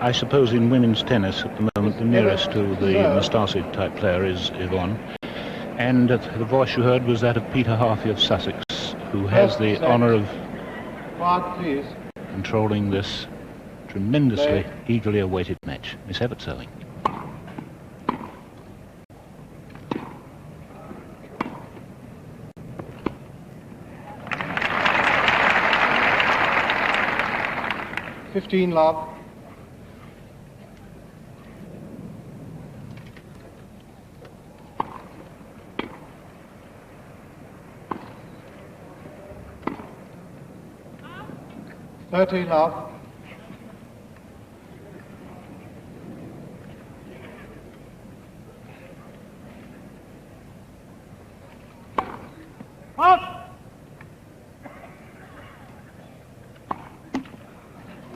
I suppose in women's tennis at the moment the nearest to the Nastasi type player is Evonne, and the voice you heard was that of Peter Harvey of Sussex, who has the honour of controlling this tremendously eagerly awaited match. Miss Evert serving. Love. Love. Out.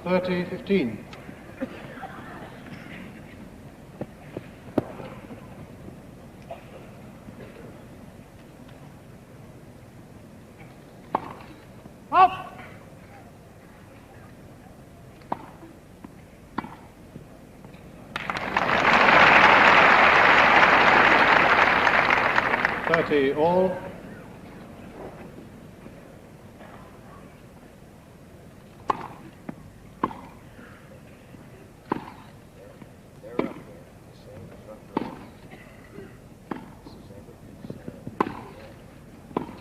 30-15. Up. 30 all.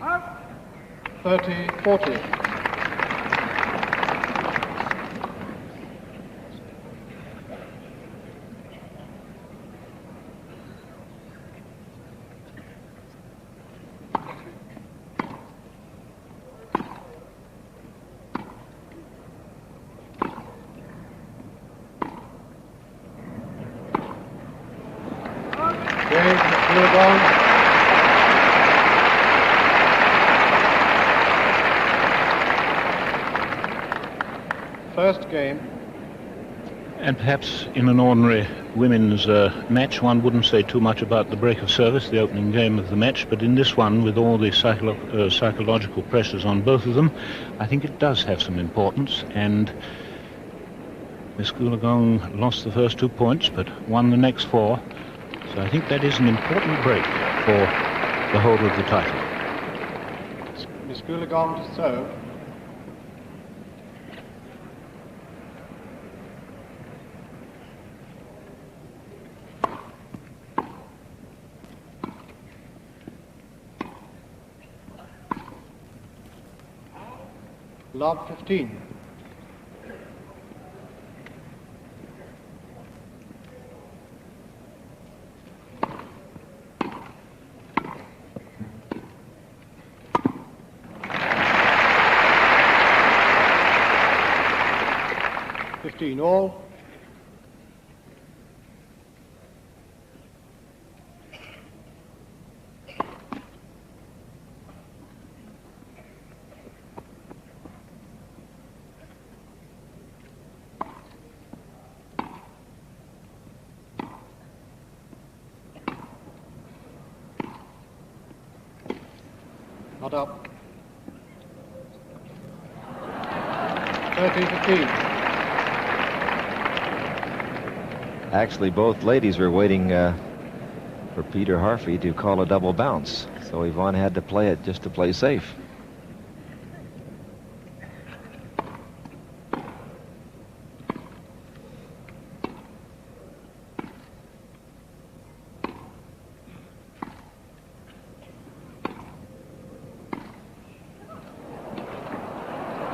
Up. 30-40. Goolagong. First game. And perhaps in an ordinary women's match one wouldn't say too much about the break of service, the opening game of the match, but in this one, with all the psychological pressures on both of them, I think it does have some importance. And Miss Goolagong lost the first 2 points but won the next 4, so I think that is an important break for the holder of the title. Miss Goolagong to serve. Love 15. All. Not up. 30-15. Actually, both ladies were waiting for Peter Harvey to call a double bounce, so Evonne had to play it just to play safe.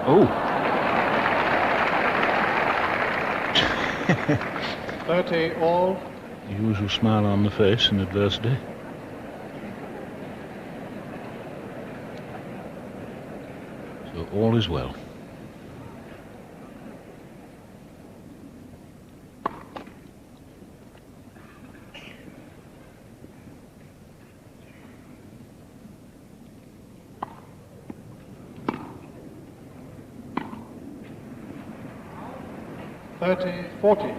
Oh. 30 all. The usual smile on the face in adversity. So all is well. $30-40.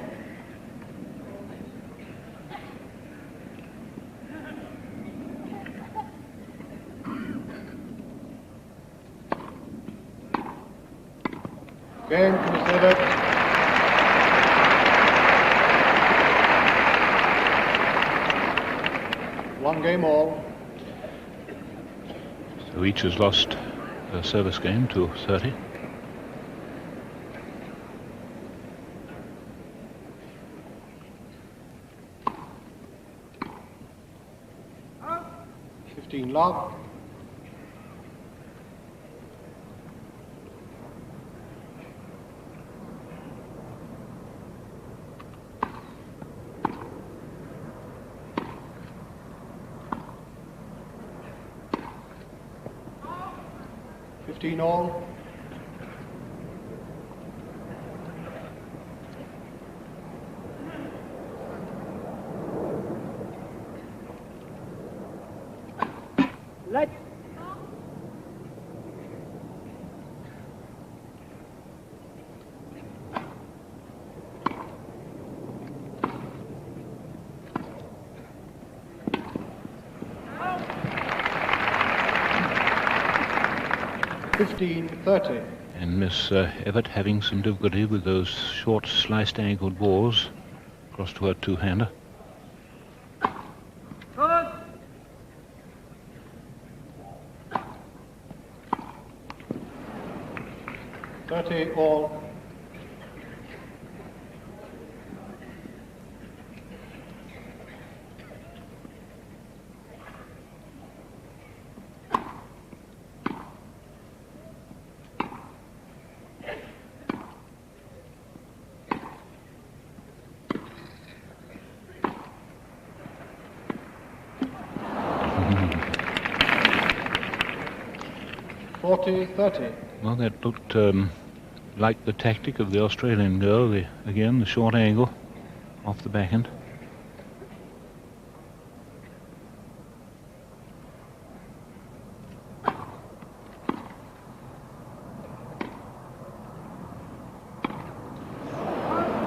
Game to Evert. One game all. So each has lost a service game to 30. Love. All. Let. And Miss Evert having some difficulty with those short sliced angled balls across to her two-hander. All. Well, that looked like the tactic of the Australian girl. The short angle off the backhand.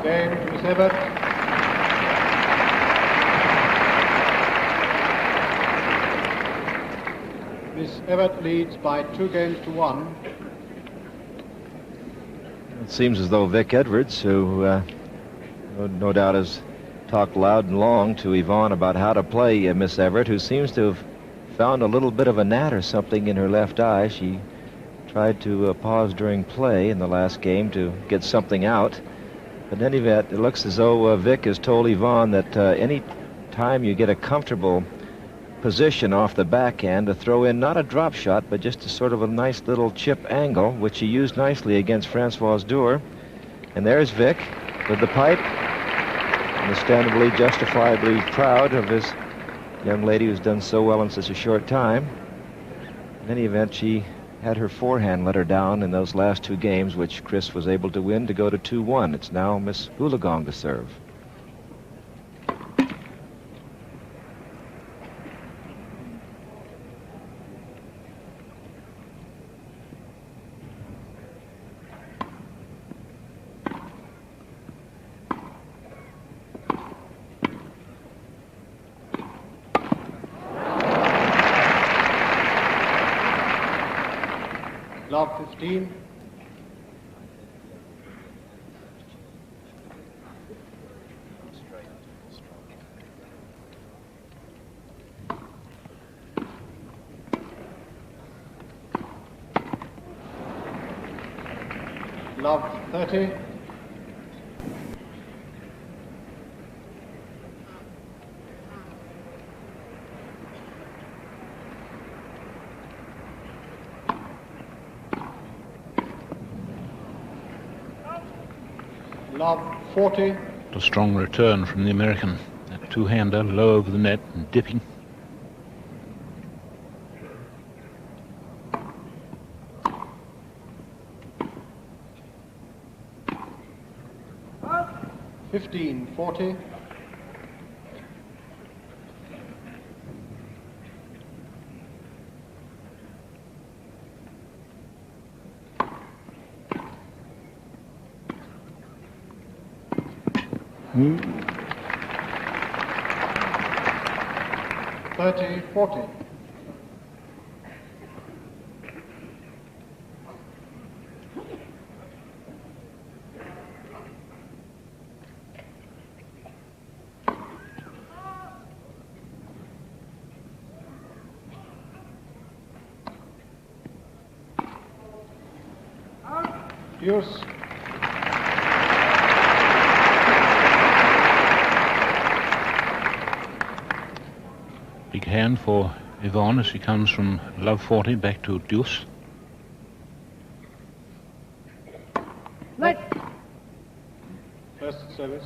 Game to Miss Evert. Miss Evert leads by 2-1. It seems as though Vic Edwards, who no doubt has talked loud and long to Evonne about how to play Miss Evert, who seems to have found a little bit of a gnat or something in her left eye. She tried to pause during play in the last game to get something out. But in any event, it looks as though Vic has told Evonne that any time you get a comfortable position off the backhand to throw in not a drop shot, but just a sort of a nice little chip angle, which he used nicely against Francoise Deur. And there's Vic with the pipe, understandably, justifiably proud of his young lady who's done so well in such a short time. In any event, she had her forehand let her down in those last two games, which Chris was able to win to go to 2-1. It's now Miss Goolagong to serve. Love 15. Love 30. Love 40. A strong return from the American. That two-hander low over the net and dipping. $15.40. $30.40. Deuce. Big hand for Evonne as she comes from love 40 back to deuce. Let. First service.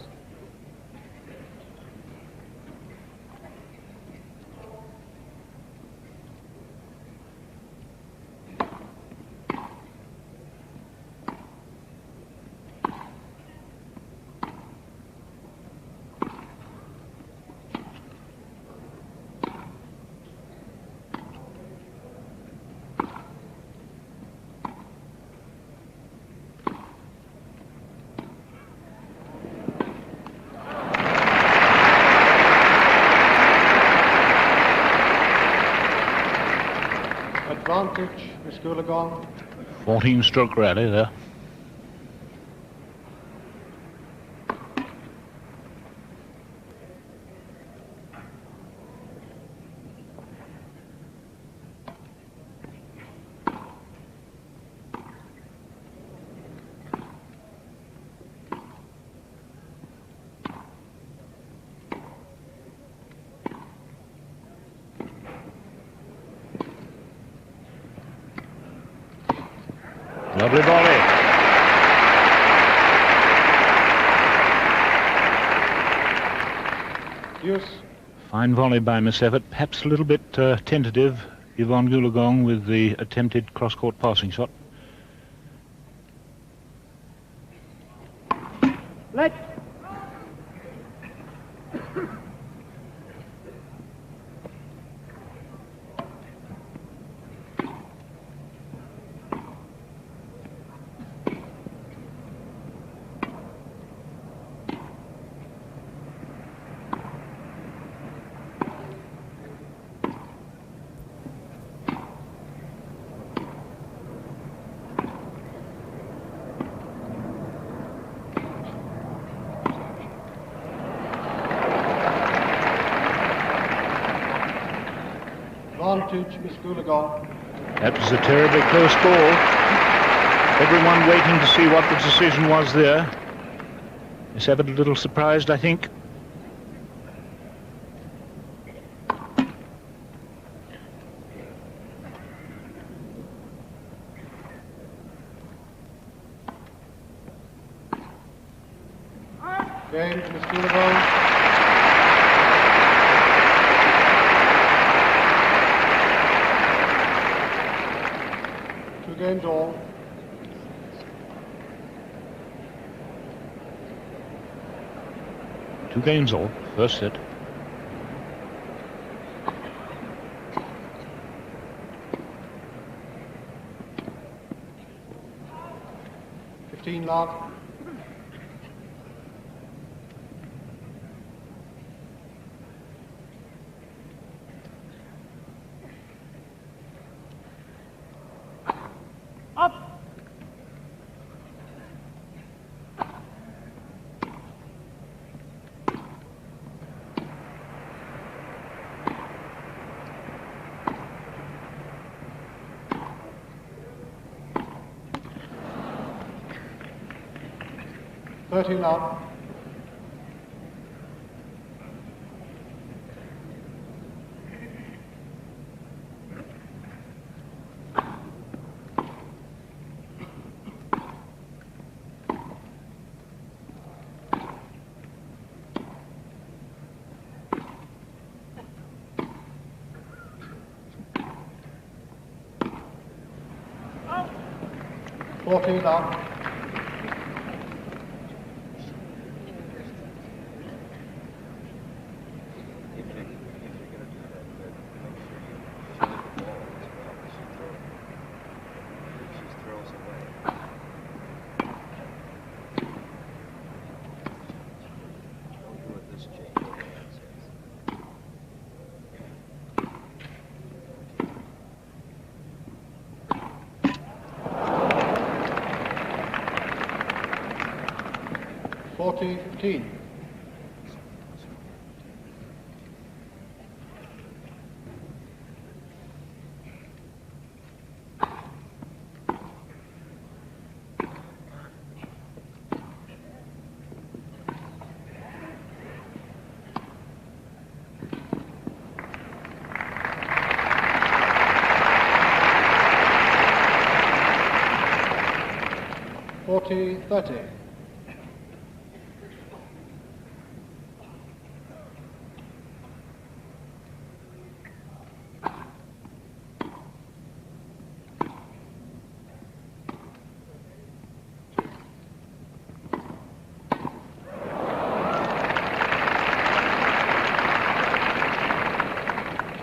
Advantage, Miss Goolagong. 14-stroke rally there. Lovely volley. Deuce. Fine volley by Miss Evert. Perhaps a little bit tentative, Evonne Goolagong, with the attempted cross-court passing shot. Let. Advantage, Miss Goolagong. That was a terribly close ball. Everyone waiting to see what the decision was there. Miss Evert a little surprised, I think. Game, Miss Goolagong. Games all. Two games all, first set. Love. Up. Love. Love. $40-15. 40-30.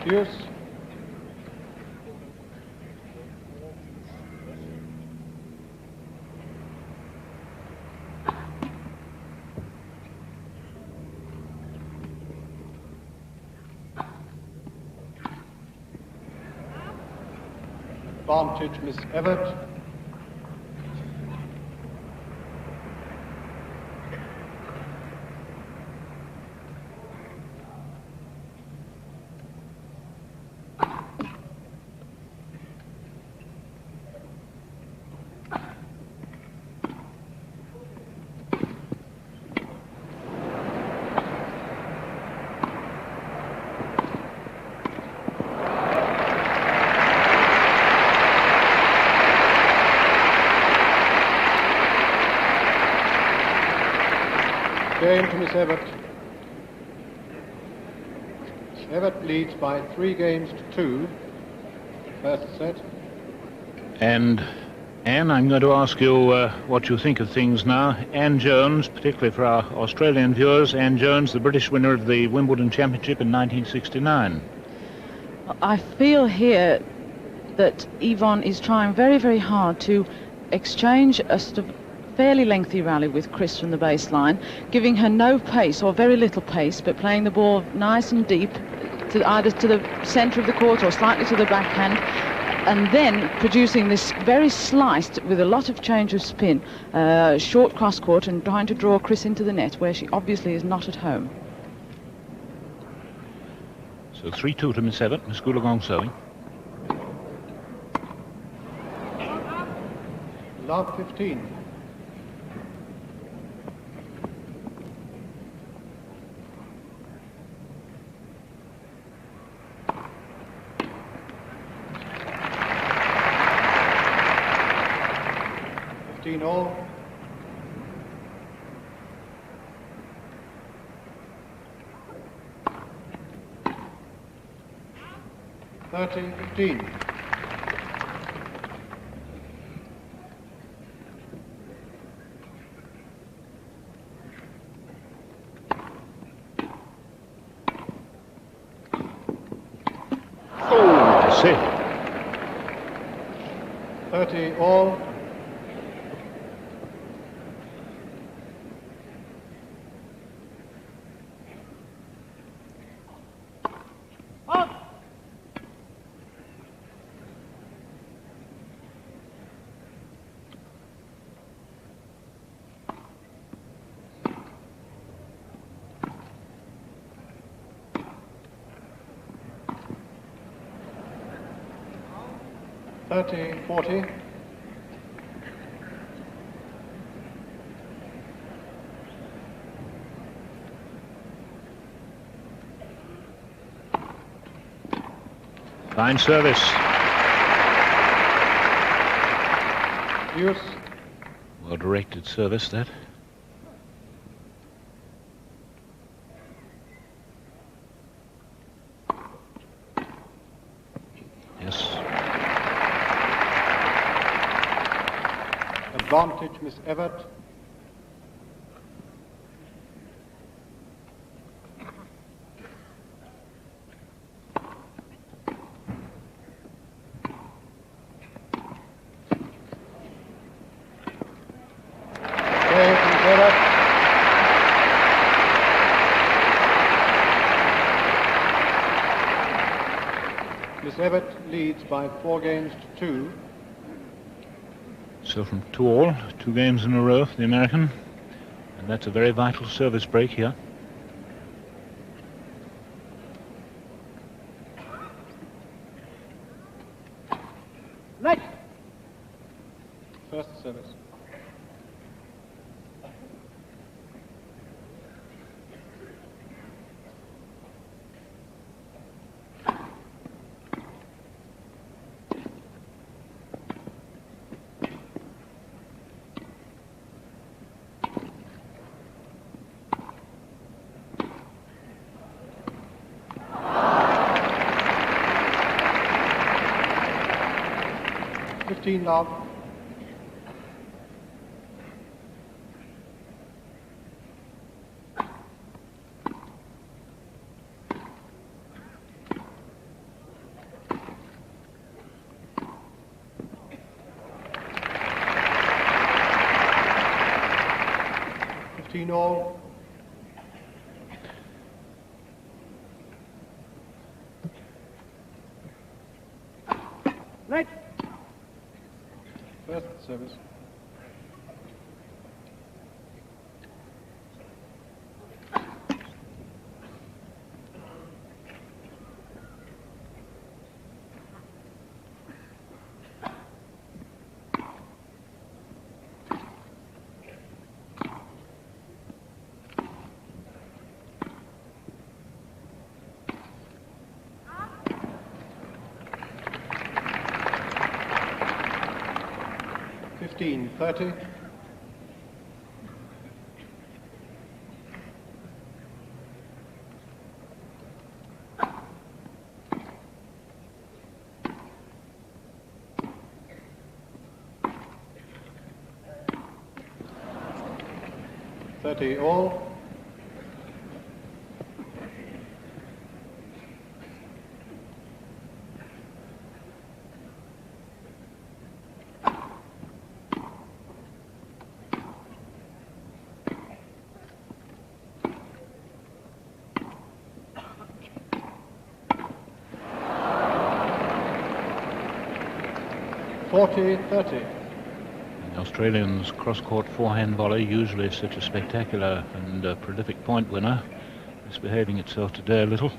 Use. Advantage, Miss Evert. Game to Miss Evert. Miss Evert leads by 3-2. First set. And Anne, I'm going to ask you what you think of things now. Anne Jones, particularly for our Australian viewers, Anne Jones, the British winner of the Wimbledon Championship in 1969. I feel here that Evonne is trying very, very hard to exchange a sort of fairly lengthy rally with Chris from the baseline, giving her no pace or very little pace, but playing the ball nice and deep, to either to the centre of the court or slightly to the backhand, and then producing this very sliced, with a lot of change of spin, short cross court, and trying to draw Chris into the net, where she obviously is not at home. So 3-2 to Miss Evert. Miss Goolagong serving. Love 15. All. 30-15. Oh, I see. 30 all. Thirty, 40. Fine service. Use. Well directed service, that. Yes. Advantage, Miss Evert. Miss Evert leads by 4-2. So from 2-all, 2 games in a row for the American. And that's a very vital service break here. Let. First service. 15 love. All. Right. First service. Fifteen, 30. All. .30. The Australians' cross-court forehand volley, usually such a spectacular and prolific point winner, misbehaving itself today a little.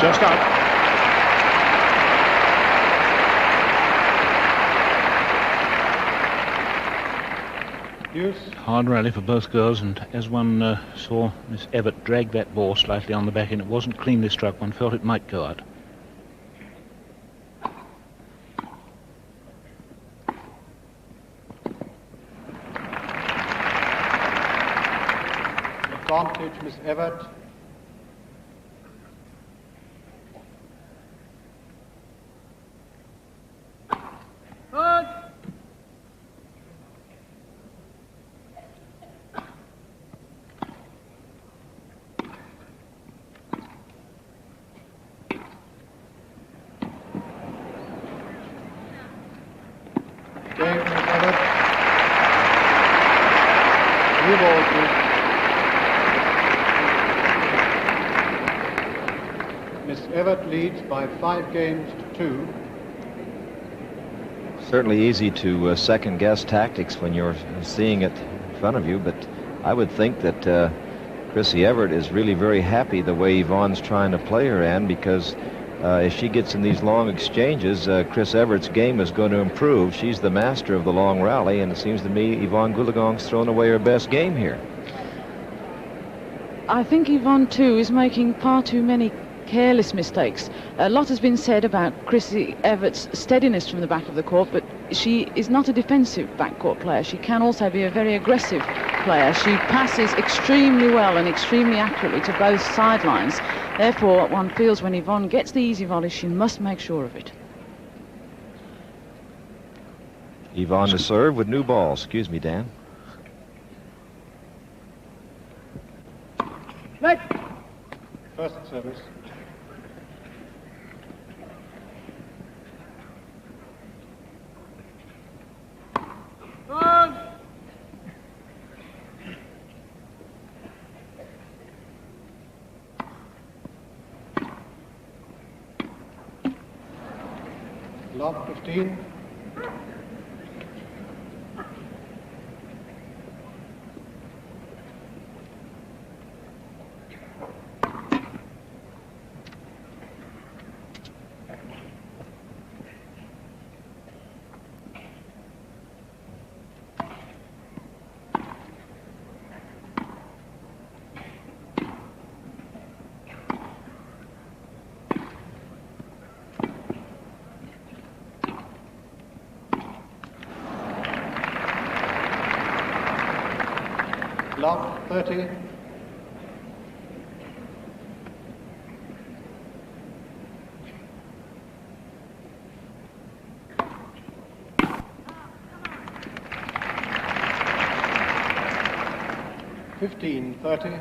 Just up. Use. Hard rally for both girls, and as one saw Miss Evert drag that ball slightly on the back end, it wasn't cleanly struck. One felt it might go out. Advantage, Miss Evert. Miss Evert leads by 5 games to 2. Certainly easy to second-guess tactics when you're seeing it in front of you, but I would think that Chrissy Evert is really very happy the way Yvonne's trying to play her, Ann, because if she gets in these long exchanges, Chris Evert's game is going to improve. She's the master of the long rally, and it seems to me Evonne Goolagong's thrown away her best game here. I think Evonne, too, is making far too many careless mistakes. A lot has been said about Chrissy Evert's steadiness from the back of the court, but she is not a defensive backcourt player. She can also be a very aggressive player. She passes extremely well and extremely accurately to both sidelines. Therefore, one feels when Evonne gets the easy volley, she must make sure of it. Evonne to serve with new ball. Excuse me, Dan. Right. First service. Love 15. Love 30. Fifteen 30.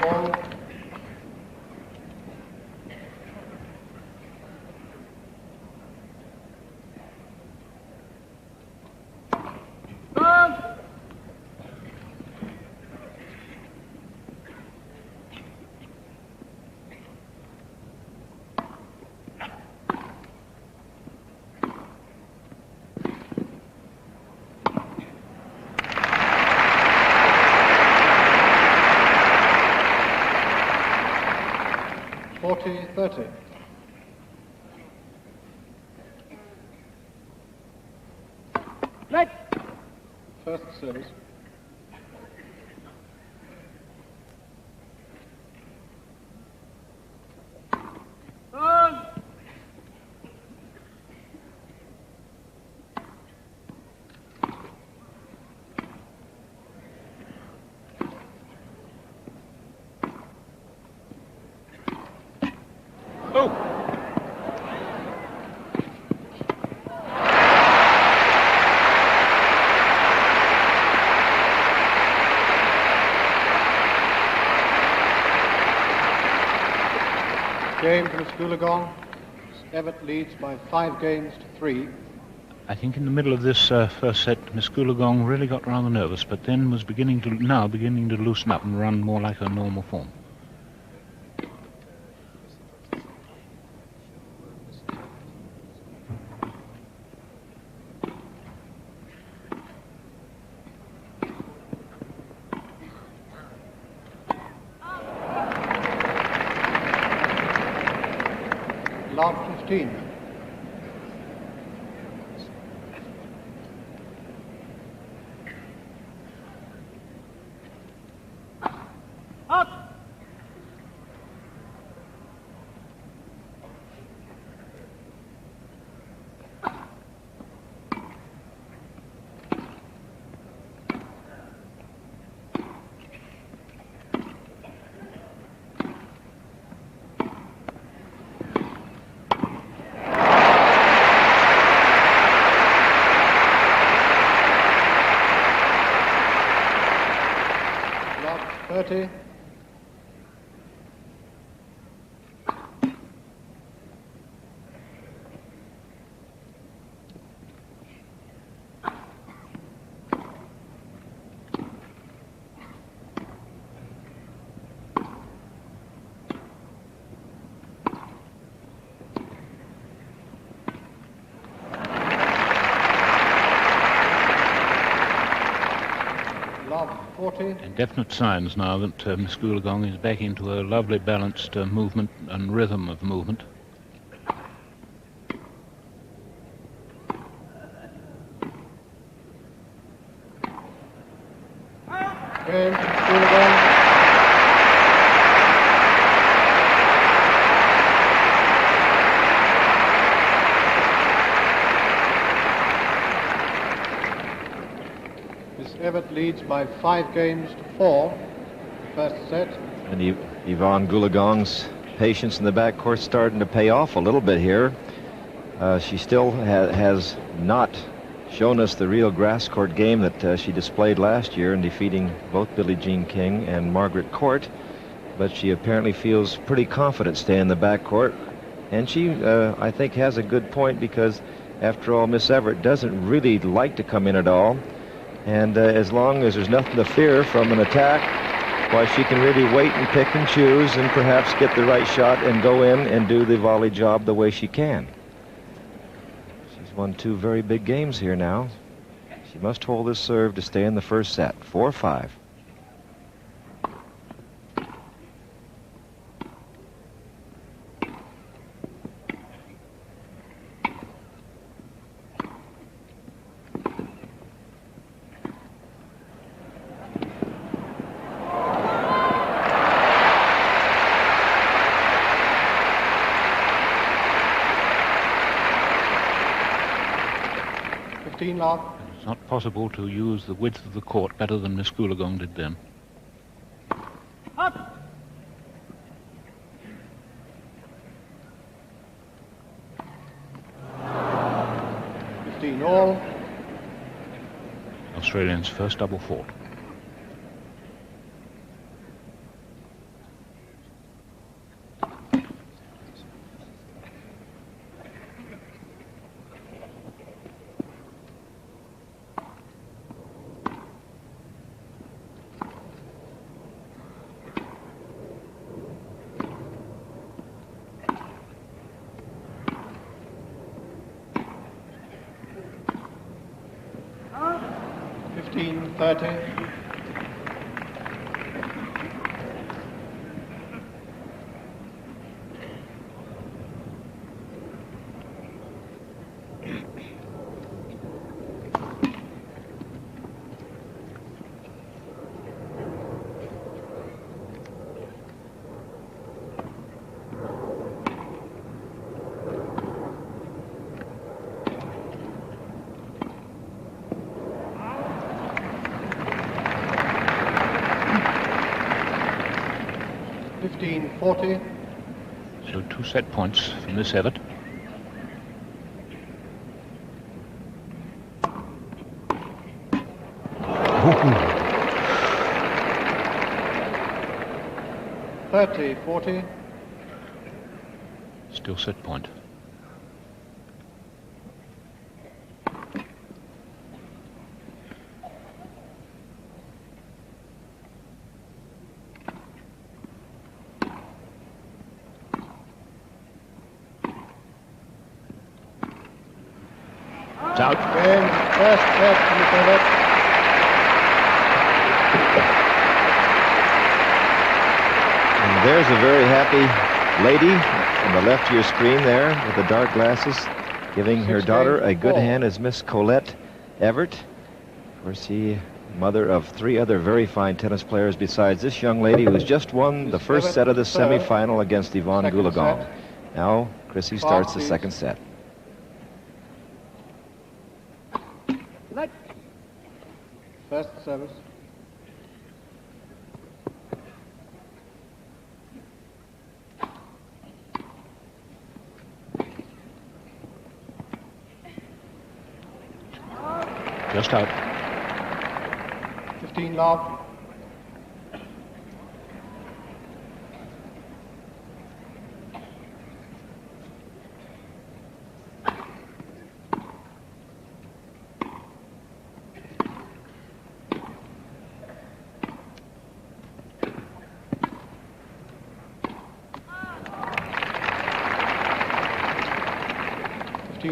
All. Forty 30. Right. First service. Game to Miss Goolagong. Evert leads by 5 games to 3. I think in the middle of this first set, Miss Goolagong really got rather nervous, but then was beginning to loosen up and run more like her normal form. Love 15. Love 30. Love 40. And definite signs now that Miss Goolagong is back into a lovely balanced movement and rhythm of movement. Game to Miss Goolagong. Miss Evert leads by 5 games to 4. First set. And Evonne Goolagong's patience in the backcourt starting to pay off a little bit here. She still has not shown us the real grass court game that she displayed last year in defeating both Billie Jean King and Margaret Court. But she apparently feels pretty confident staying in the backcourt. And she, I think, has a good point because, after all, Miss Evert doesn't really like to come in at all. And as long as there's nothing to fear from an attack, why, she can really wait and pick and choose and perhaps get the right shot and go in and do the volley job the way she can. She's won 2 very big games here now. She must hold this serve to stay in the first set. 4-5. 15 love. It's not possible to use the width of the court better than Miss Goolagong did then. Up. 15 all. Australians' first double fought. Up. 15-30. $15-40. So 2 set points from Miss Evert. Ooh. 30-40. Still set point. It's out. Game, first set to Miss Evert. And there's a very happy lady on the left of your screen there with the dark glasses, giving her daughter a good hand as Miss Colette Evert. Of course, she mother of 3 other very fine tennis players besides this young lady who's just won the first set of the semi-final against Evonne Goolagong. Now, Chrissy starts the second set. Let. First service. Just out. 15 love.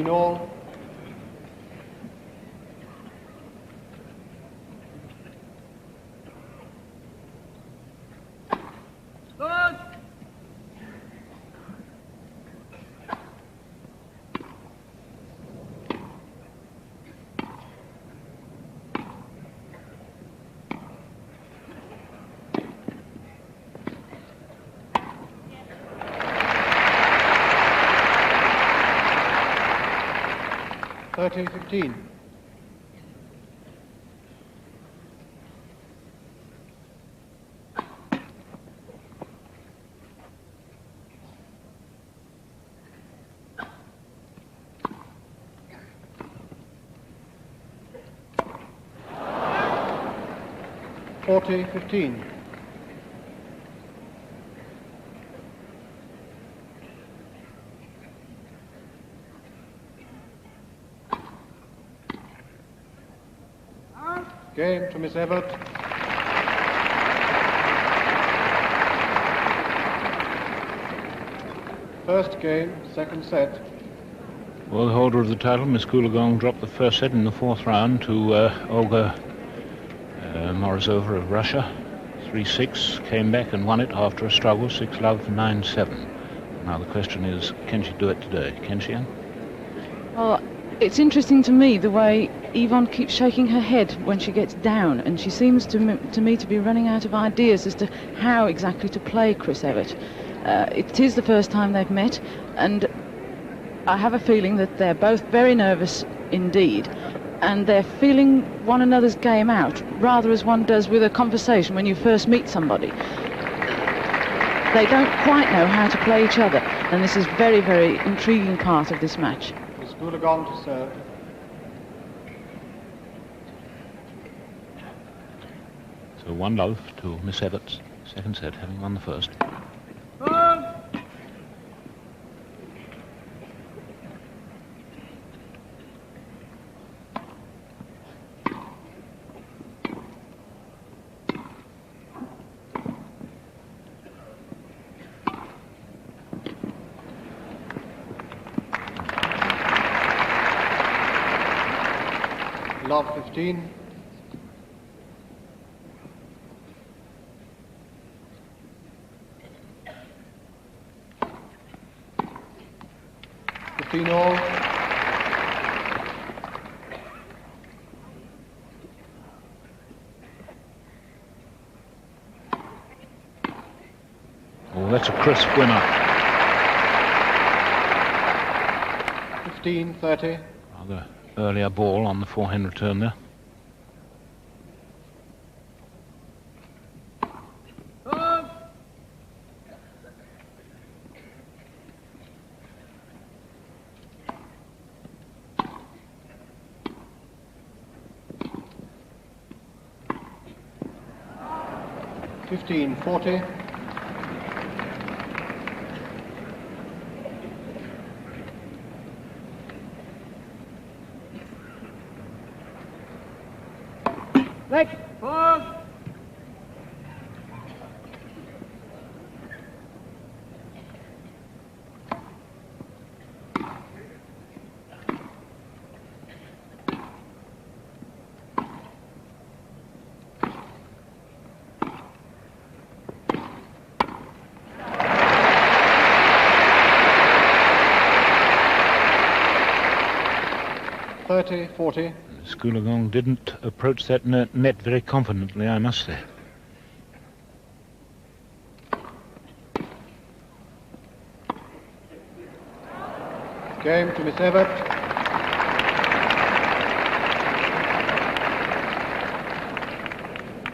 All. Good. $30-15. $40-15. Game to Miss Evert. First game, second set. Well, the holder of the title, Miss Goolagong, dropped the first set in the 4th round to Olga Morozova of Russia. 3-6, came back and won it after a struggle, 6-love, 9-7. Now the question is, can she do it today? Can she, Anne? Well, it's interesting to me the way Evonne keeps shaking her head when she gets down, and she seems to me to be running out of ideas as to how exactly to play Chris Evert. It is the first time they've met, and I have a feeling that they're both very nervous indeed. and they're feeling one another's game out, rather as one does with a conversation when you first meet somebody. They don't quite know how to play each other, and this is very, very intriguing part of this match. Miss Goolagong to serve. So 1-love to Miss Evert's second set, having won the first. Love 15. All. Oh, that's a crisp winner. 15-30. Rather earlier ball on the forehand return there. $15.40. Leg. Pause. $30.40. Goolagong didn't approach that net very confidently, I must say. Game to Miss Evert.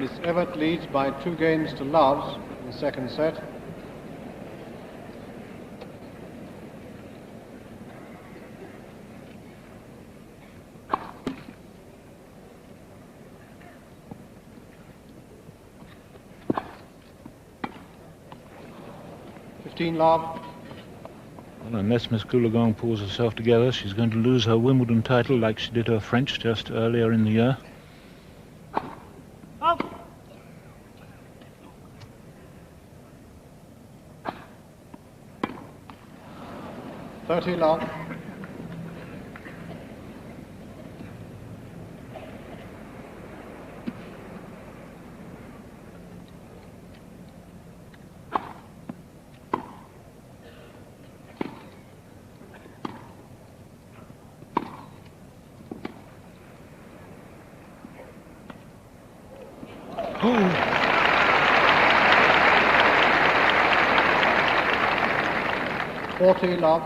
Miss Evert leads by 2 games to loves in the second set. Love. Well, unless Miss Goolagong pulls herself together, she's going to lose her Wimbledon title like she did her French just earlier in the year. Up. $30 love.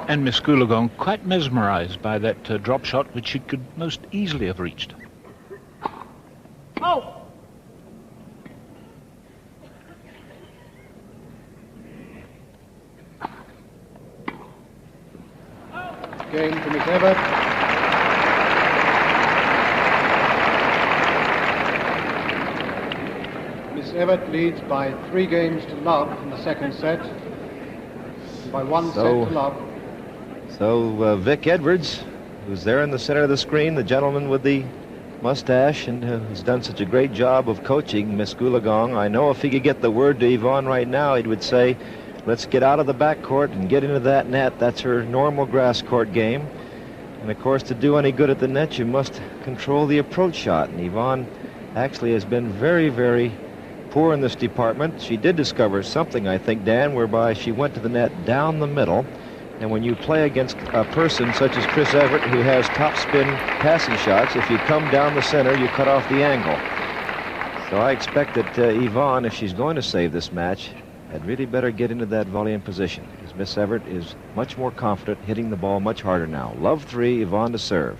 And Miss Goolagong quite mesmerized by that drop shot, which she could most easily have reached. Oh. Game to Miss Evert. Miss Evert leads by 3 games to love in the second set. By 1 set to love. So Vic Edwards, who's there in the center of the screen, the gentleman with the mustache, and who's done such a great job of coaching Miss Goolagong. I know if he could get the word to Evonne right now, he would say, let's get out of the backcourt and get into that net. That's her normal grass court game. And of course, to do any good at the net, you must control the approach shot. And Evonne actually has been very, very poor in this department. She did discover something, I think, Dan, whereby she went to the net down the middle. And when you play against a person such as Chris Evert, who has top spin passing shots, if you come down the center, you cut off the angle. So I expect that Evonne, if she's going to save this match, had really better get into that volleying position, because Miss Evert is much more confident, hitting the ball much harder now. Love 3, Evonne to serve.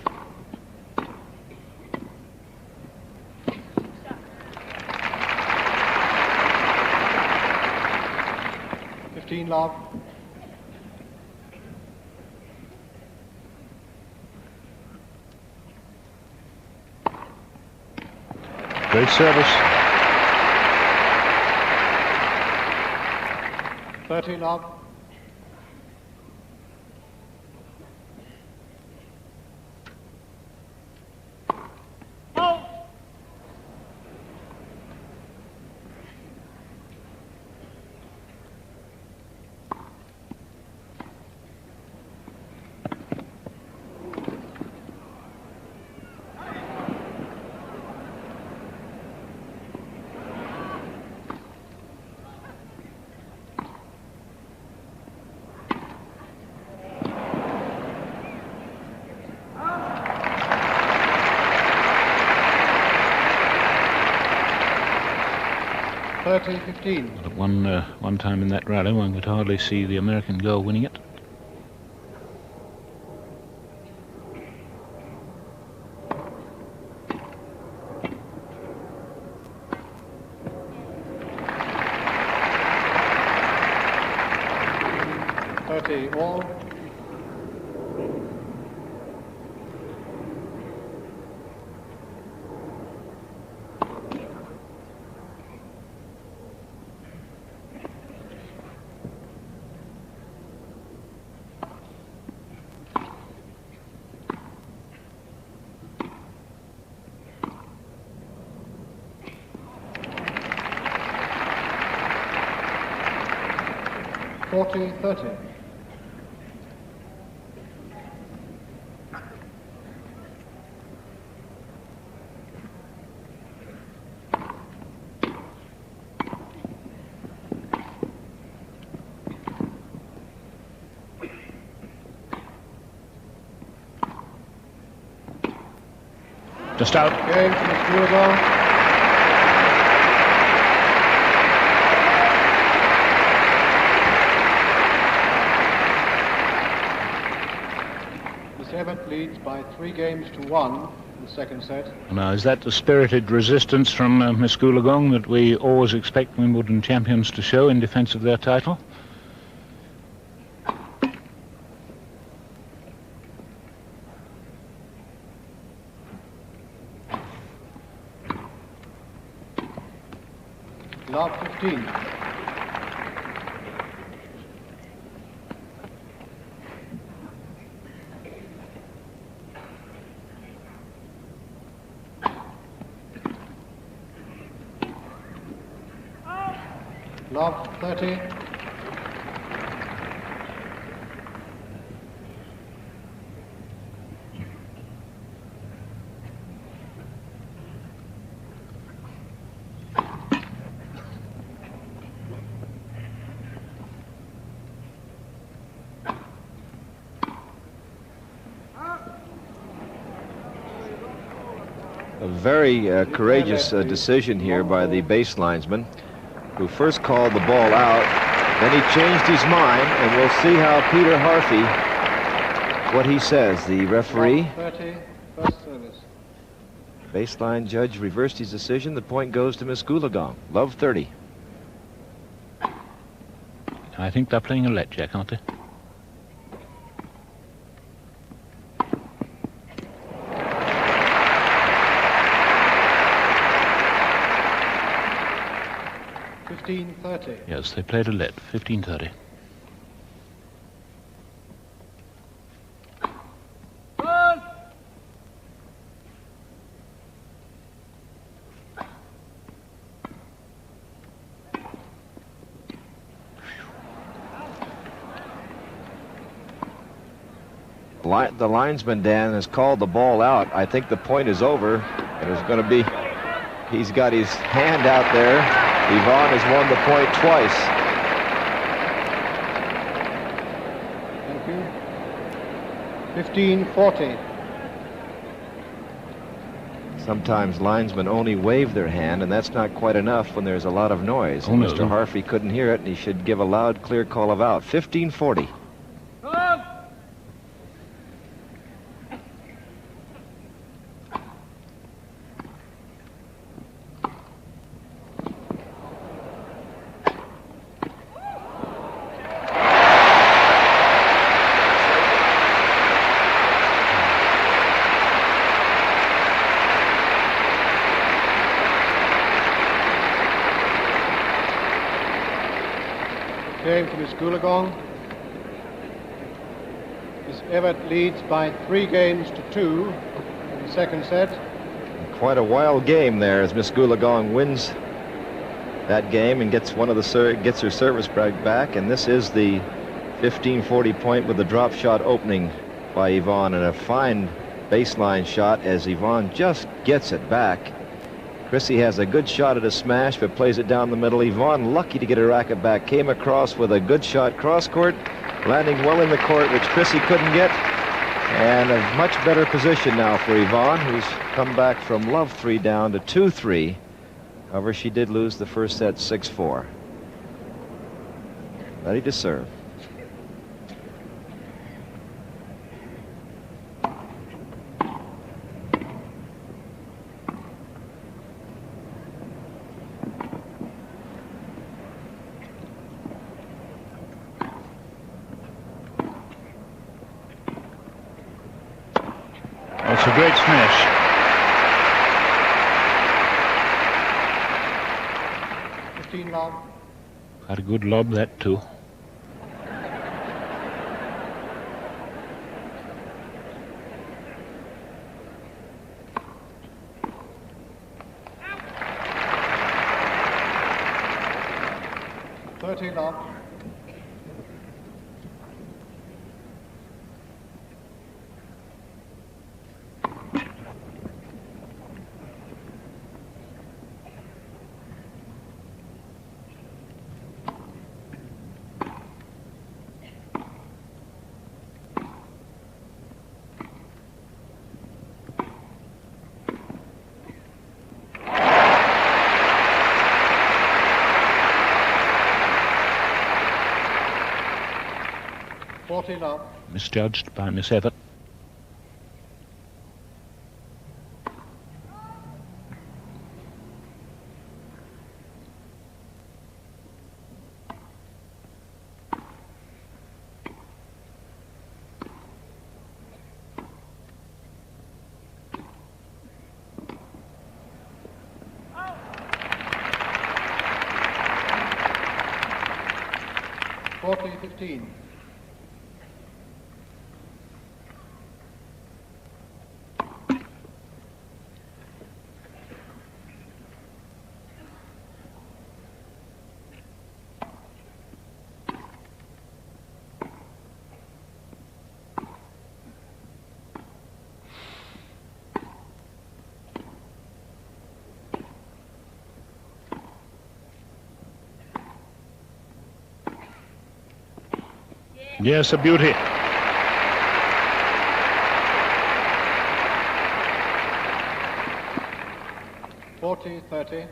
love. Great service. 30 love. At one time in that rally, one could hardly see the American girl winning it. All. $40-30. Just out. Game for Miss Goolagong. Miss Evert leads by 3-1 in the second set. Now, is that the spirited resistance from Miss Goolagong that we always expect Wimbledon champions to show in defence of their title? Love 15. Love 30. A very courageous decision here by the base linesman, who first called the ball out, then he changed his mind, and we'll see how Peter Harvey, what he says. The referee, 30, first service. baseline judge, reversed his decision. The point goes to Miss Goolagong. Love 30. I think they're playing a let jack, aren't they? $15-30. Yes, they played a let. 15-30. The linesman, Dan, has called the ball out. I think the point is over. There's going to be, he's got his hand out there. Evonne has won the point twice. Thank you. 15-40. Sometimes linesmen only wave their hand, and that's not quite enough when there's a lot of noise. Oh, no. Mr. Harvey couldn't hear it, and he should give a loud, clear call of out. 15-40. game to Miss Goolagong. Miss Evert leads by 3 games to 2 in the second set. Quite a wild game there as Miss Goolagong wins that game and gets gets her service break back. And this is the 15-40 point with the drop shot opening by Evonne, and a fine baseline shot as Evonne just gets it back. Chrissy has a good shot at a smash but plays it down the middle. Evonne, lucky to get her racket back, came across with a good shot cross court, landing well in the court, which Chrissy couldn't get. And a much better position now for Evonne, who's come back from love 3 down to 2-3. However, she did lose the first set 6-4. Ready to serve. It's a great smash. Lob. Had a good lob, that too. Lob. Misjudged by Miss Evert. $40-15. Yes, a beauty.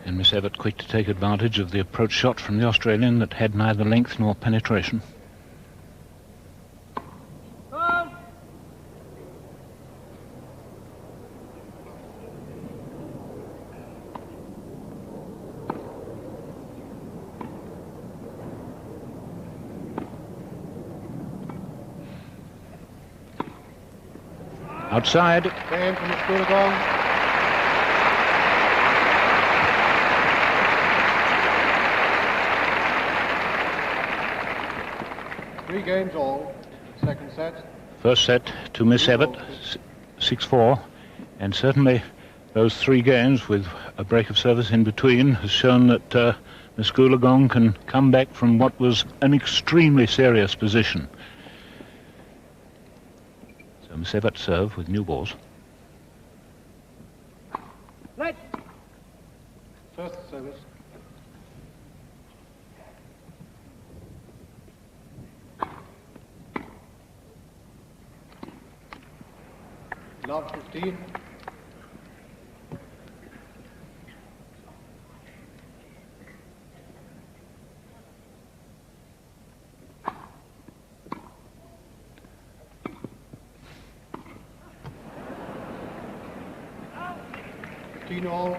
And Miss Evert quick to take advantage of the approach shot from the Australian that had neither length nor penetration. Outside. Game from Miss Goolagong. Three games all. Second set. First set to Miss Evert, 6-4, and certainly those 3 games with a break of service in between has shown that Miss Goolagong can come back from what was an extremely serious position. So Miss Evert serve with new balls. Let. First service. Love 15. All.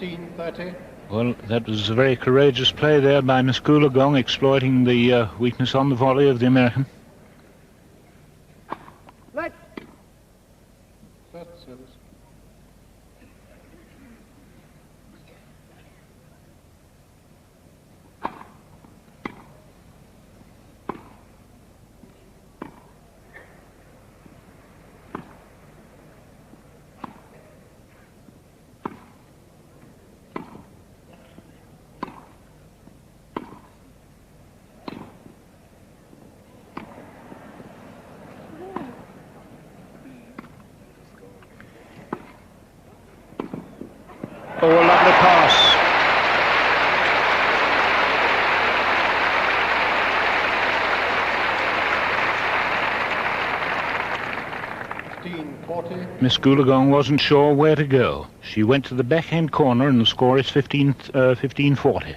15-30. Well, that was a very courageous play there by Miss Goolagong, exploiting the weakness on the volley of the American. Let. First service. Oh, a lovely pass. Miss Goolagong wasn't sure where to go. She went to the backhand corner and the score is 15-40.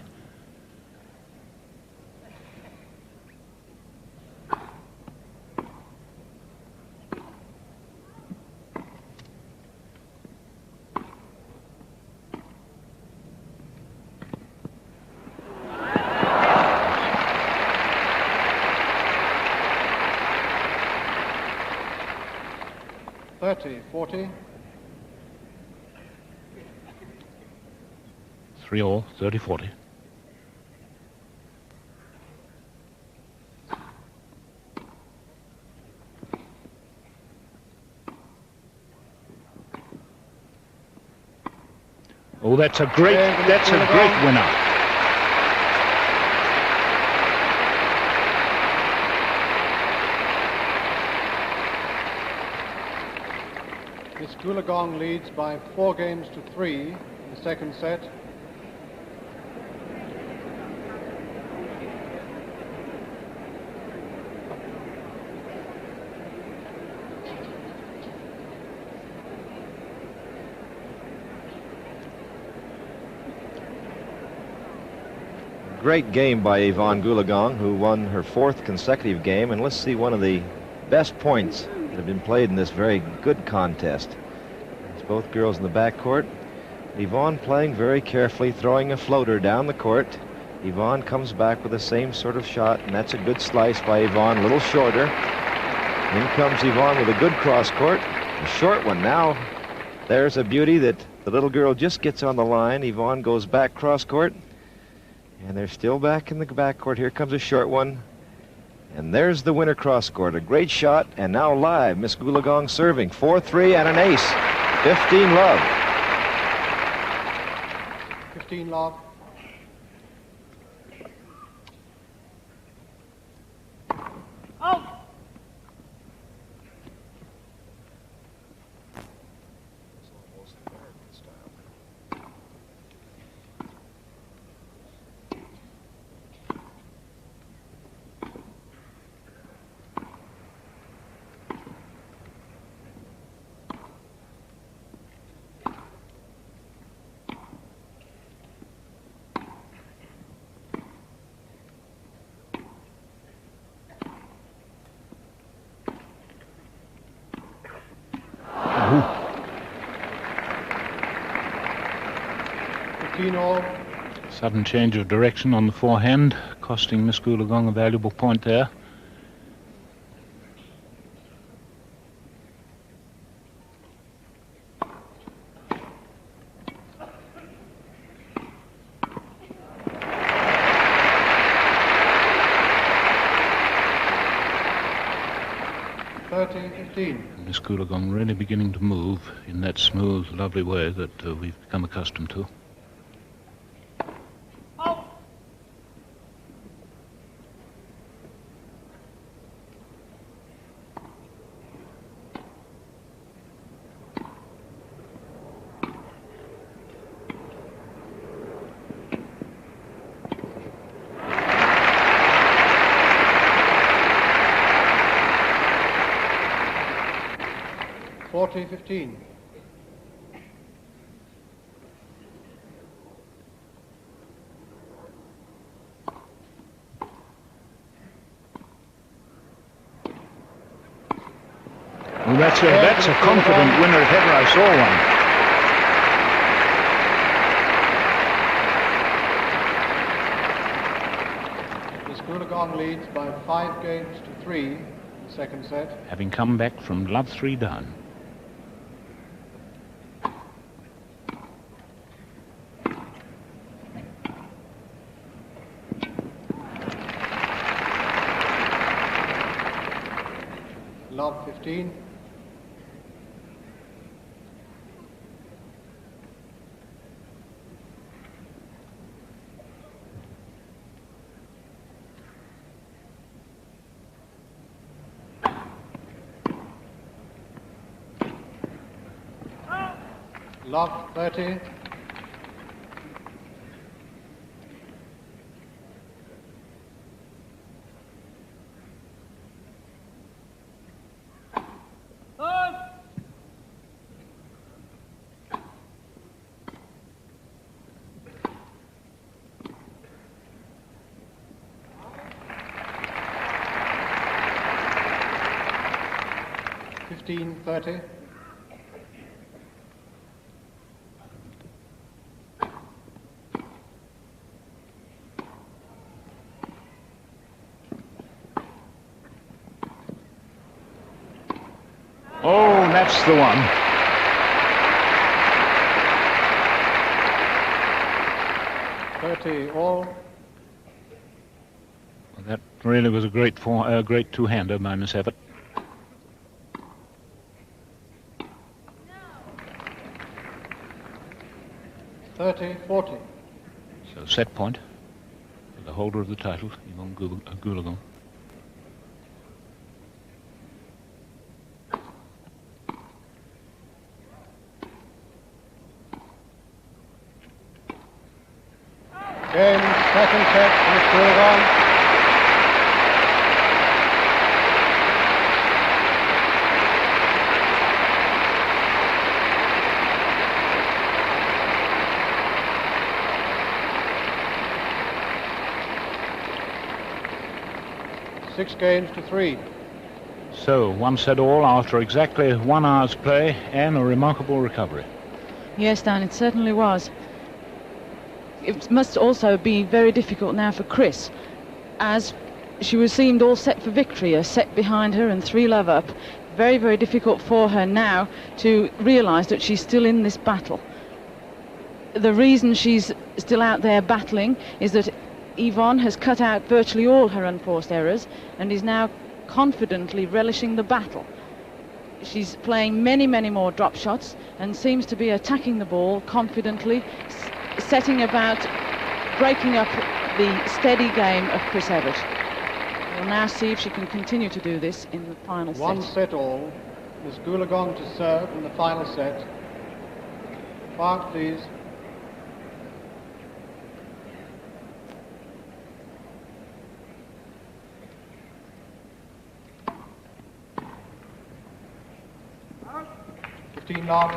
$40. 3-all, 30-40. Oh, that's a great winner. Miss Goolagong leads by 4-3 in the second set. Great game by Evonne Goolagong, who won her 4th consecutive game. And let's see one of the best points that have been played in this very good contest. It's both girls in the backcourt. Evonne playing very carefully, throwing a floater down the court. Evonne comes back with the same sort of shot, and that's a good slice by Evonne, a little shorter. In comes Evonne with a good cross court, a short one. Now there's a beauty that the little girl just gets on the line. Evonne goes back cross court, and they're still back in the backcourt. Here comes a short one. And there's the winner cross court. A great shot. And now live, Miss Goolagong serving. 4-3 and an ace. 15-love. 15-love. Out. Sudden change of direction on the forehand, costing Miss Goolagong a valuable point there. Miss Goolagong really beginning to move in that smooth, lovely way that we've become accustomed to. $15. Well, that's a confident winner if ever I saw one. Goolagong leads by 5 games to 3 in the second set. Having come back from love 3 down. Love 15. Love 30. $15-30. Oh, that's the one. $30 all. Well, that really was a great two-hander by Miss Evert. $30-40. So set point for the holder of the title, Evonne Goolagong. Game, second set, Miss Goolagong. Six games to 3. So, 1 set all after exactly 1 hour's play and a remarkable recovery. Yes, Dan, it certainly was. It must also be very difficult now for Chris, as she seemed all set for victory, a set behind her and 3 love up. Very, very difficult for her now to realise that she's still in this battle. The reason she's still out there battling is that Evonne has cut out virtually all her unforced errors and is now confidently relishing the battle. She's playing many, many more drop shots and seems to be attacking the ball confidently, setting about breaking up the steady game of Chris Evert. We'll now see if she can continue to do this in the final set. 1 set all. Miss Goolagong to serve in the final set. Quiet, please. Love.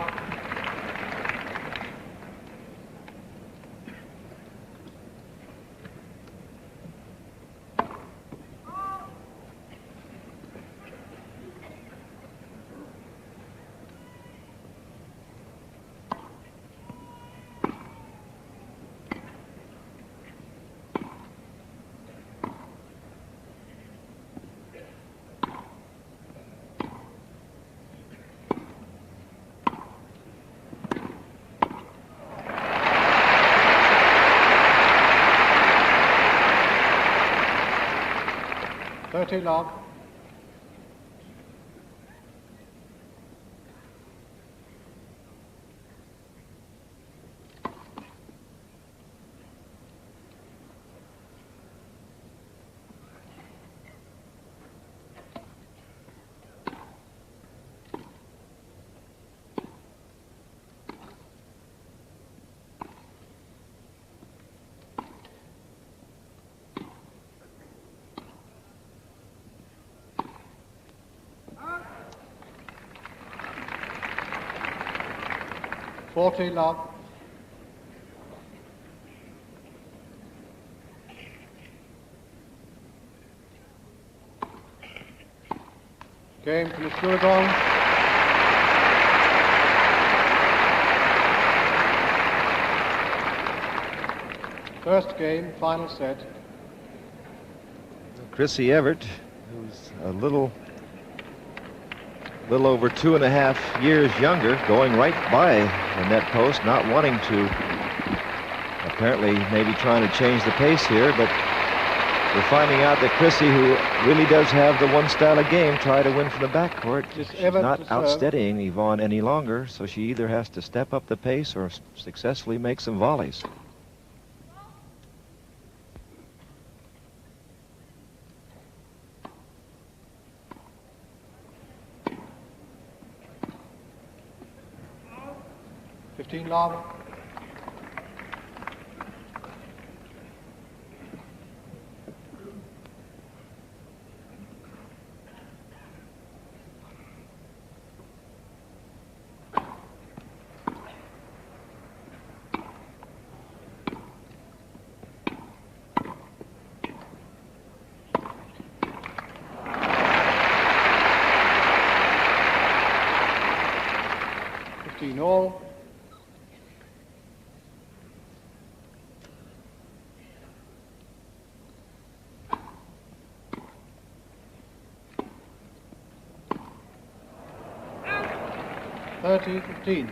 Love. $40 love. Game to Miss Goolagong. First game, final set. Chrissy Evert, who's a little over 2.5 years younger, going right by the net post, not wanting to, apparently maybe trying to change the pace here, but we're finding out that Chrissy, who really does have the one style of game, try to win from the backcourt. She's not outsteadying Evonne any longer, so she either has to step up the pace or successfully make some volleys. Love. All. $30-15.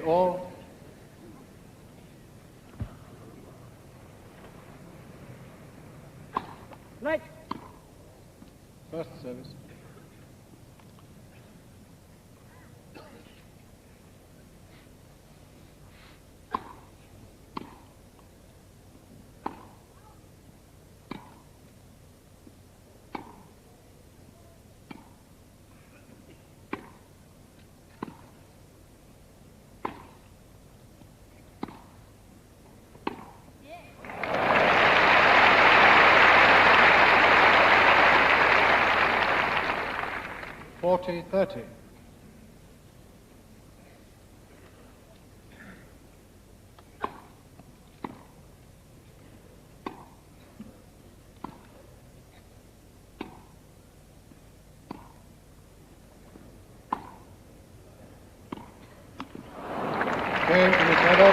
All. Right. First service. $40-30. Game in the middle.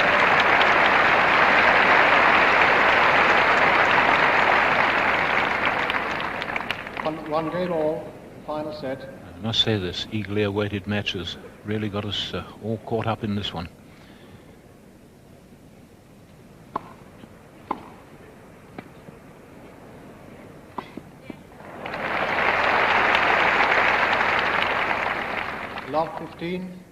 One game all. Final set. I must say this eagerly awaited match has really got us all caught up in this one. Love 15.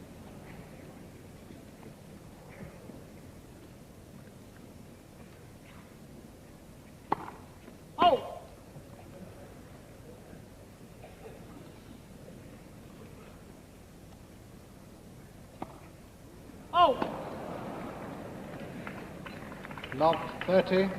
Love 30.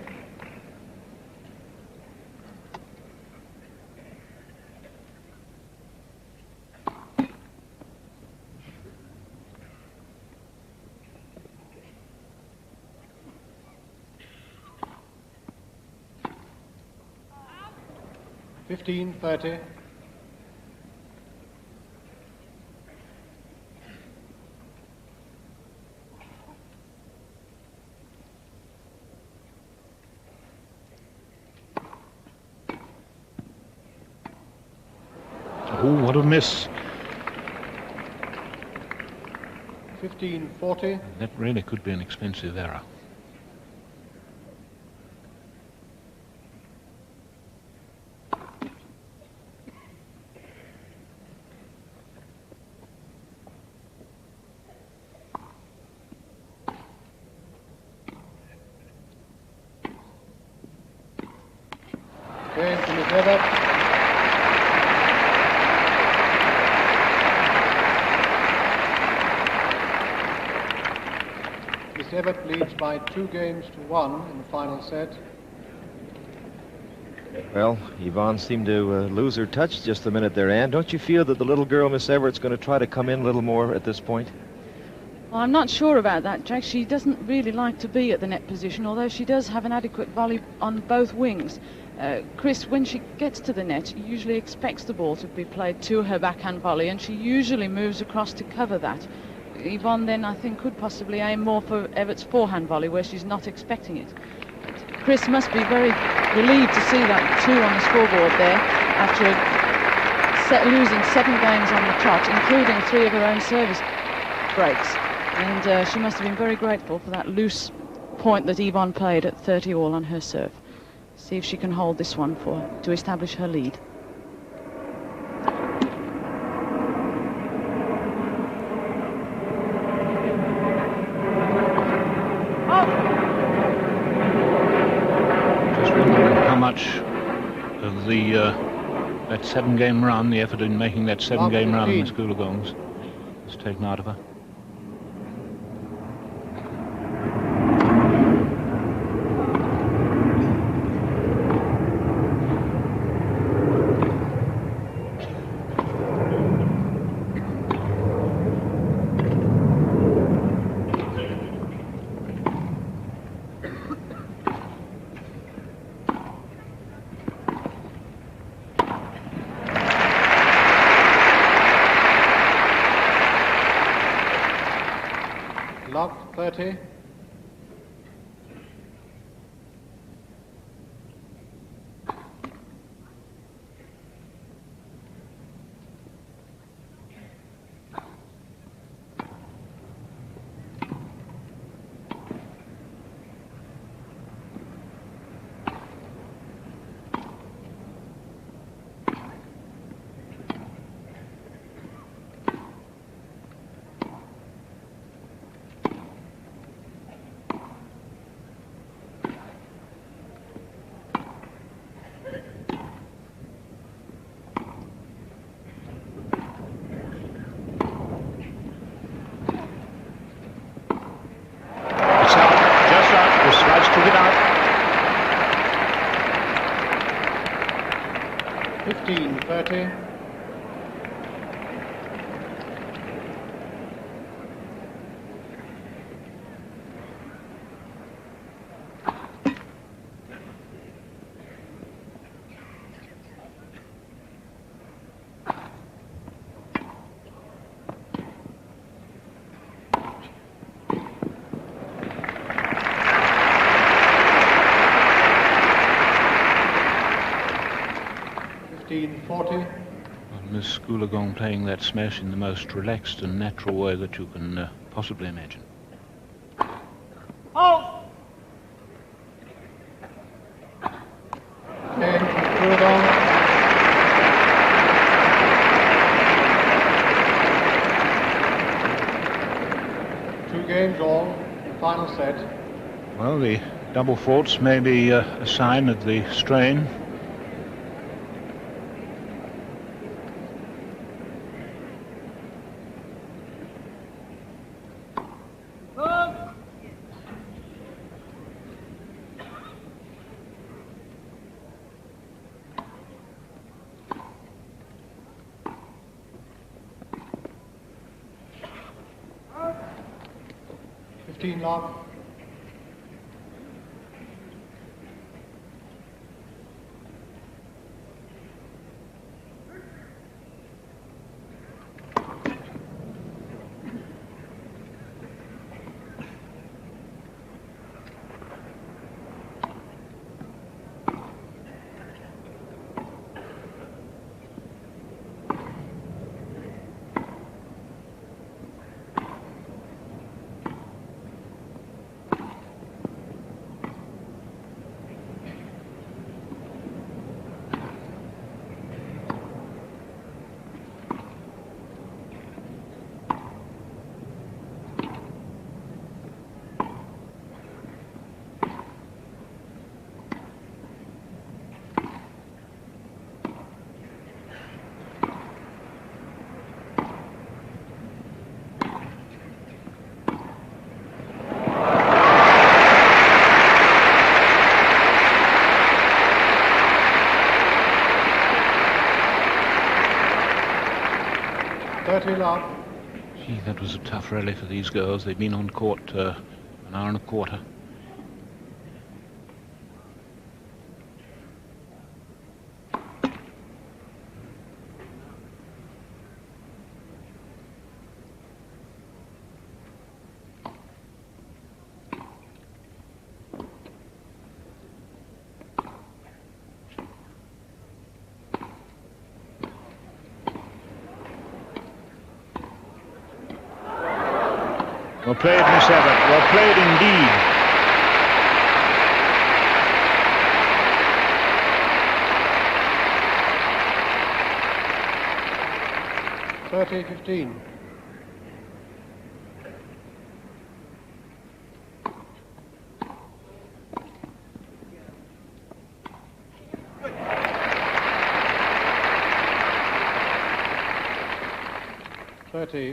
$15-30. Oh, what a miss. 15-40. That really could be an expensive error. Game to Miss Evert. Miss Evert leads by 2 games to 1 in the final set. Well, Evonne seemed to lose her touch just a minute there, Ann. Don't you feel that the little girl, Miss Evert's going to try to come in a little more at this point? Well, I'm not sure about that, Jack. She doesn't really like to be at the net position, although she does have an adequate volley on both wings. Chris, when she gets to the net, usually expects the ball to be played to her backhand volley, and she usually moves across to cover that. Evonne then, I think, could possibly aim more for Evert's forehand volley, where she's not expecting it. Chris must be very relieved to see that 2 on the scoreboard there after losing 7 games on the trot, including 3 of her own service breaks. And she must have been very grateful for that loose point that Evonne played at 30 all on her serve. See if she can hold this one to establish her lead. Just wondering how much of that 7-game run, the effort in making that 7-game run, Miss Goolagong's, is taken out of her. Love, 30. Took it out. 15, 30. Miss Goolagong playing that smash in the most relaxed and natural way that you can possibly imagine. Oh! Okay, Goolagong. Two games all, final set. Well, the double faults may be a sign of the strain. Oh! 15 love. love. Gee, that was a tough rally for these girls. They've been on court an hour and a quarter. Well played, Miss Evert. Well played indeed. (30-15).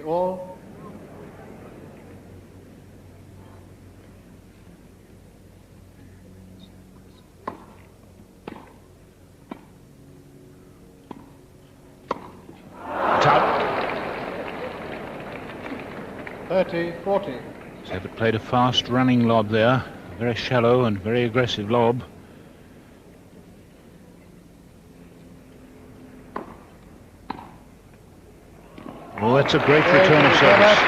All. Top. 30-40. Evert played a fast running lob there. Very shallow and very aggressive lob. Oh, that's a great return of service.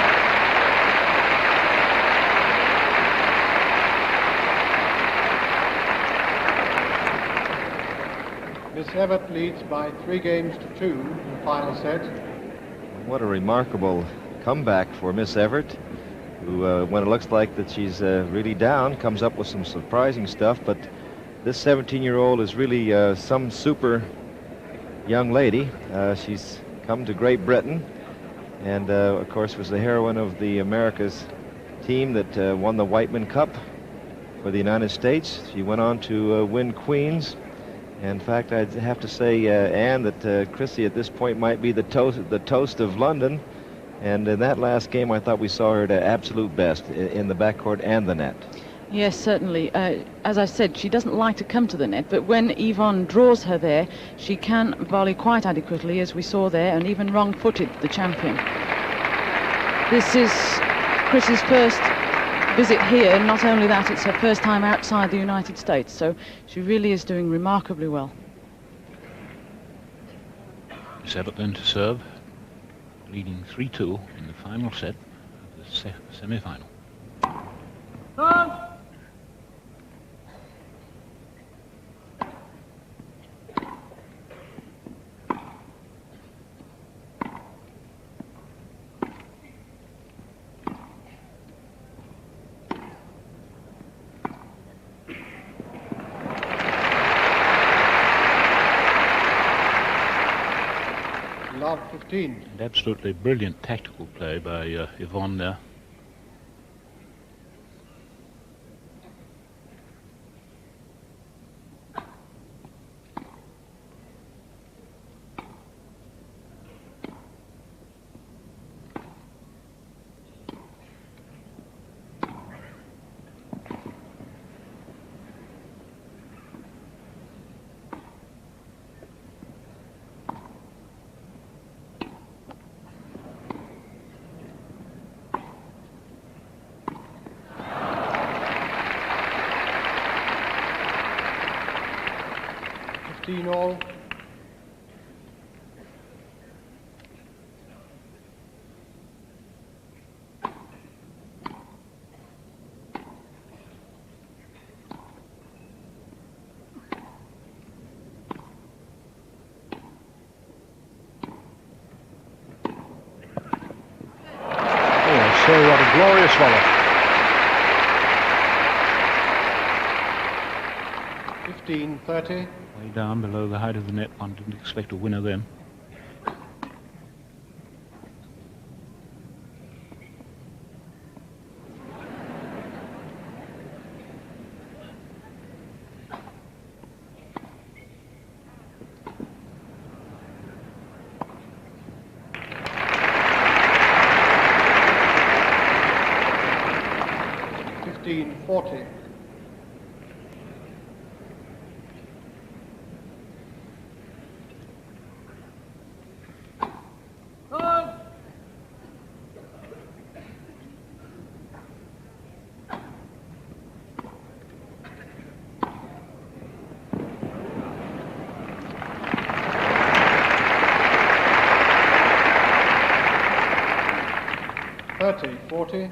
Miss Evert leads by 3 games to 2 in the final set. What a remarkable comeback for Miss Evert, who, when it looks like that she's really down, comes up with some surprising stuff. But this 17-year-old is really some super young lady. She's come to Great Britain, and of course was the heroine of the America's team that won the Whiteman Cup for the United States. She went on to win Queens. In fact, I'd have to say, Anne, that Chrissy at this point might be the toast of London. And in that last game, I thought we saw her at her absolute best in the backcourt and the net. Yes, certainly. As I said, she doesn't like to come to the net, but when Evonne draws her there, she can volley quite adequately, as we saw there, and even wrong-footed the champion. This is Chrissy's first visit here. Not only that, it's her first time outside the United States, so she really is doing remarkably well. Miss Evert then to serve, leading 3-2 in the final set of the semi-final. Love 15. And absolutely brilliant tactical play by Evonne there. All. Say what a glorious volley. 15-30. Way down below the height of the net. One didn't expect a winner then. 30-40.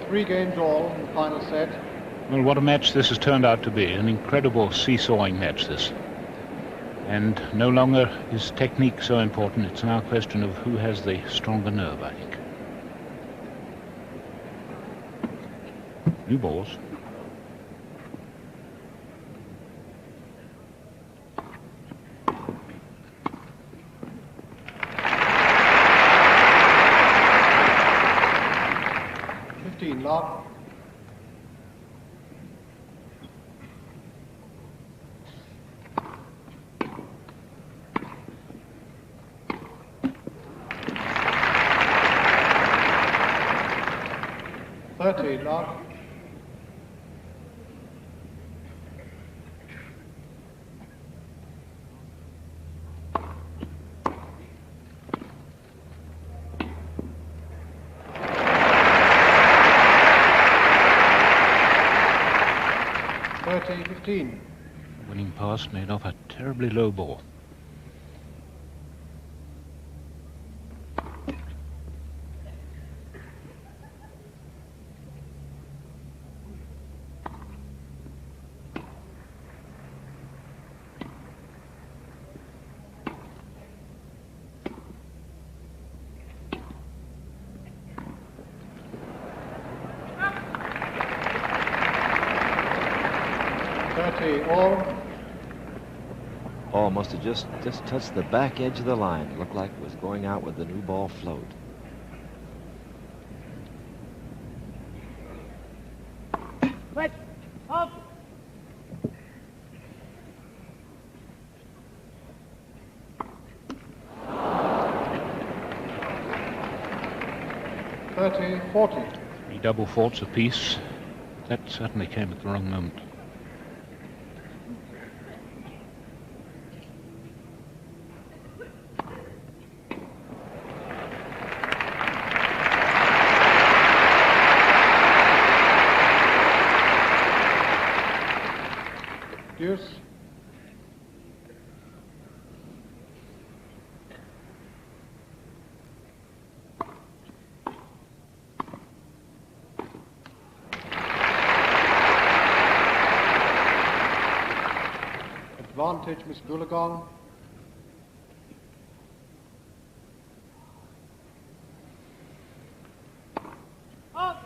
Three-game all in the final set. Well, what a match this has turned out to be. An incredible seesawing match, this. And no longer is technique so important. It's now a question of who has the stronger nerve, I think. New balls. Love. Love. Winning pass made off a terribly low ball. All must have just touched the back edge of the line. It looked like it was going out with the new ball float. Right. Up. Three double faults apiece. That certainly came at the wrong moment. Deuce. Advantage, Miss Goolagong. Up.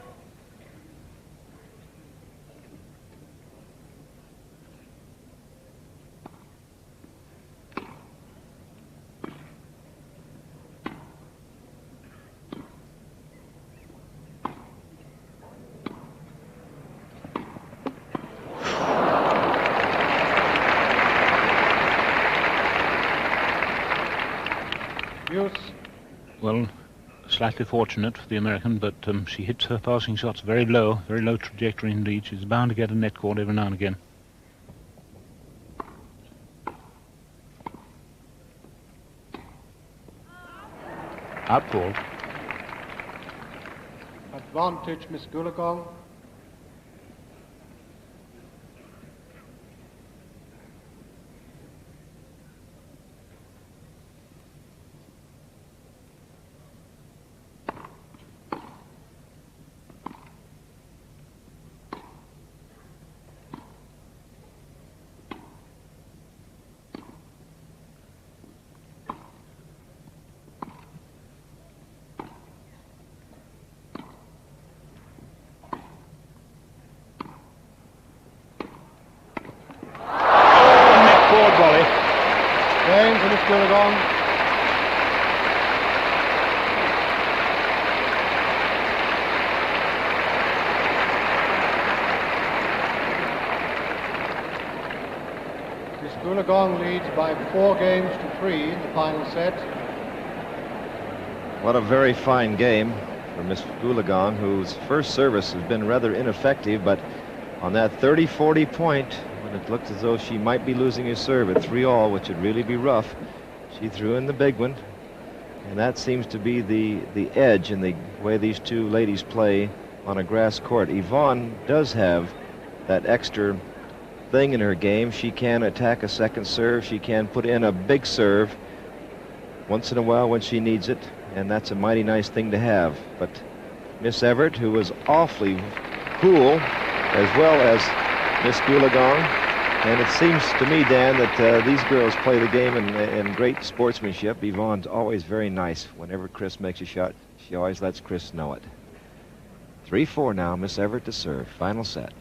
Deuce. Well, slightly fortunate for the American, but she hits her passing shots very low trajectory indeed. She's bound to get a net caught every now and again. Outball. Advantage, Miss Goolagong. Game for Miss Goolagong. Goolagong leads by 4 games to 3 in the final set. What a very fine game for Miss Goolagong, whose first service has been rather ineffective, but on that 30-40 point, when it looked as though she might be losing her serve at 3-all, which would really be rough, she threw in the big one. And that seems to be the edge in the way these two ladies play on a grass court. Evonne does have that extra thing in her game. She can attack a second serve. She can put in a big serve once in a while when she needs it, and that's a mighty nice thing to have. But Miss Evert, who was awfully cool, as well as Miss Goolagong, and it seems to me, Dan, that these girls play the game in great sportsmanship. Evonne's always very nice. Whenever Chris makes a shot, she always lets Chris know it. 3-4 now, Miss Evert to serve. Final set.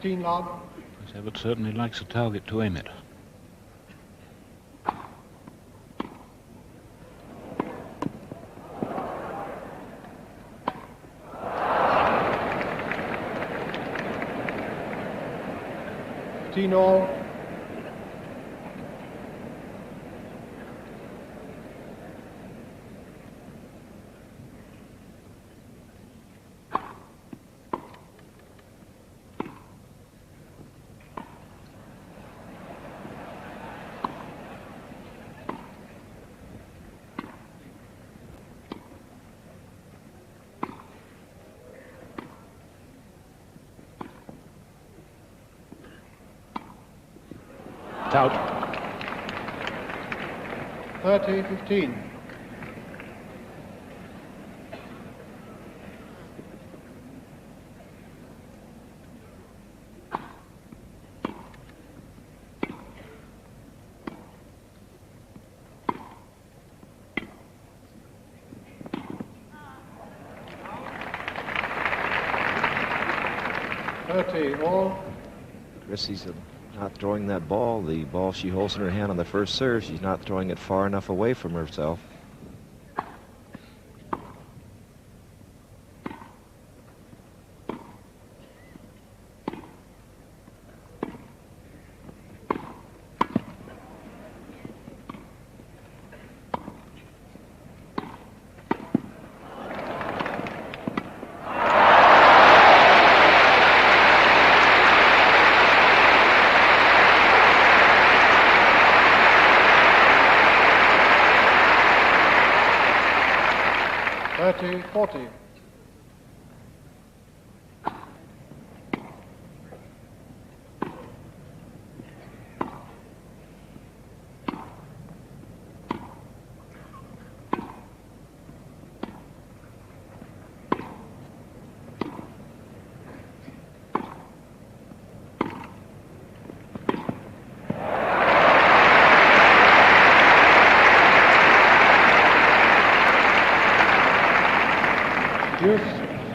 Log. Miss Evert certainly likes a target to aim at. All. Out. 30-15. All. Chrissy's not throwing that ball. The ball she holds in her hand on the first serve, she's not throwing it far enough away from herself. Forty.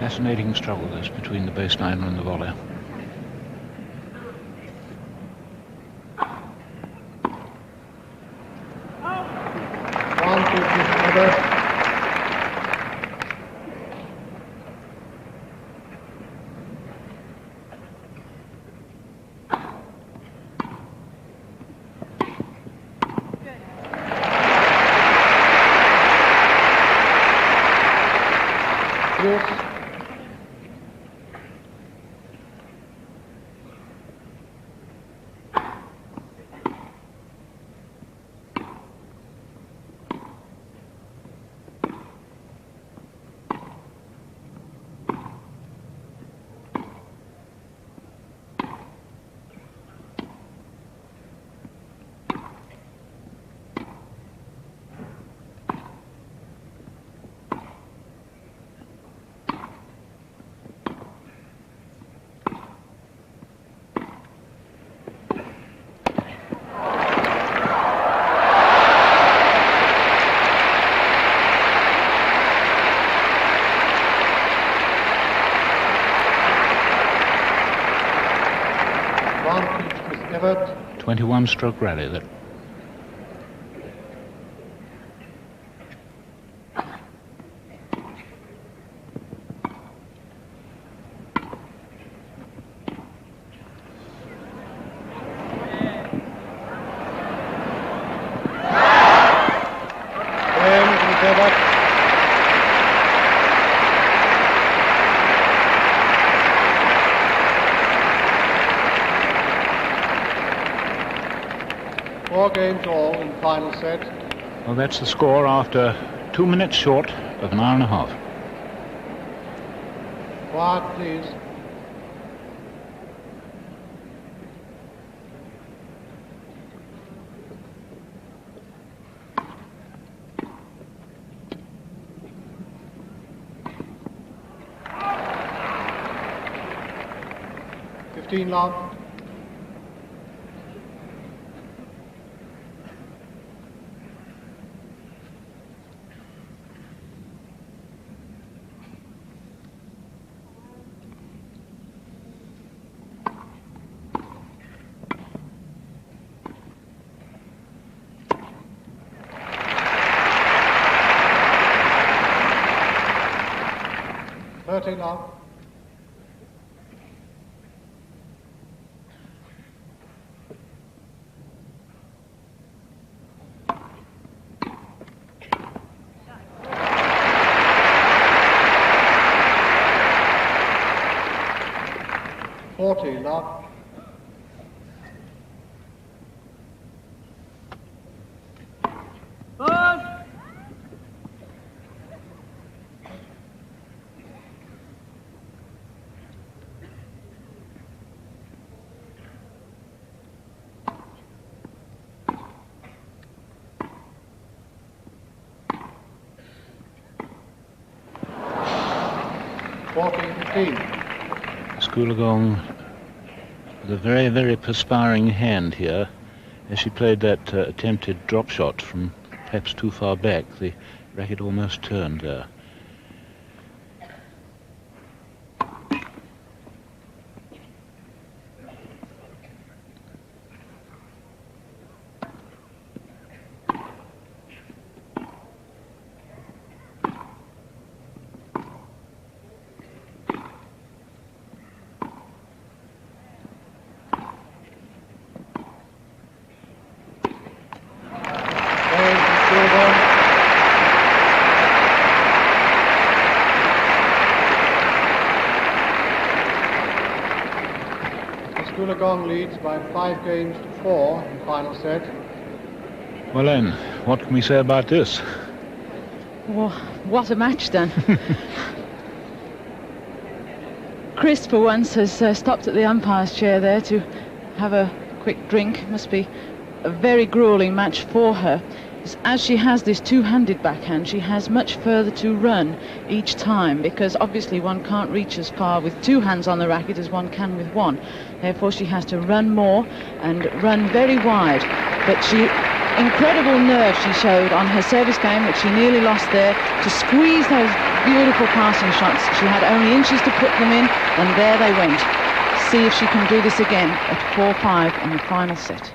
Fascinating struggle this between the baseline and the volley. Evert. 21-stroke rally that. point, Evert. Four games all in final set. Well, that's the score after 2 minutes short of an hour and a half. Quiet, please. Love. Love. 40, love. Goolagong with a very, very perspiring hand here as she played that attempted drop shot from perhaps too far back. The racket almost turned there. Goolagong leads by 5 games to 4 in final set. Well then, what can we say about this? Well, what a match then. Chris, for once, has stopped at the umpire's chair there to have a quick drink. Must be a very grueling match for her. As she has this two-handed backhand, she has much further to run each time, because obviously one can't reach as far with two hands on the racket as one can with one. Therefore she has to run more and run very wide. But incredible nerve she showed on her service game, which she nearly lost there, to squeeze those beautiful passing shots. She had only inches to put them in, and there they went. See if she can do this again at 4-5 in the final set.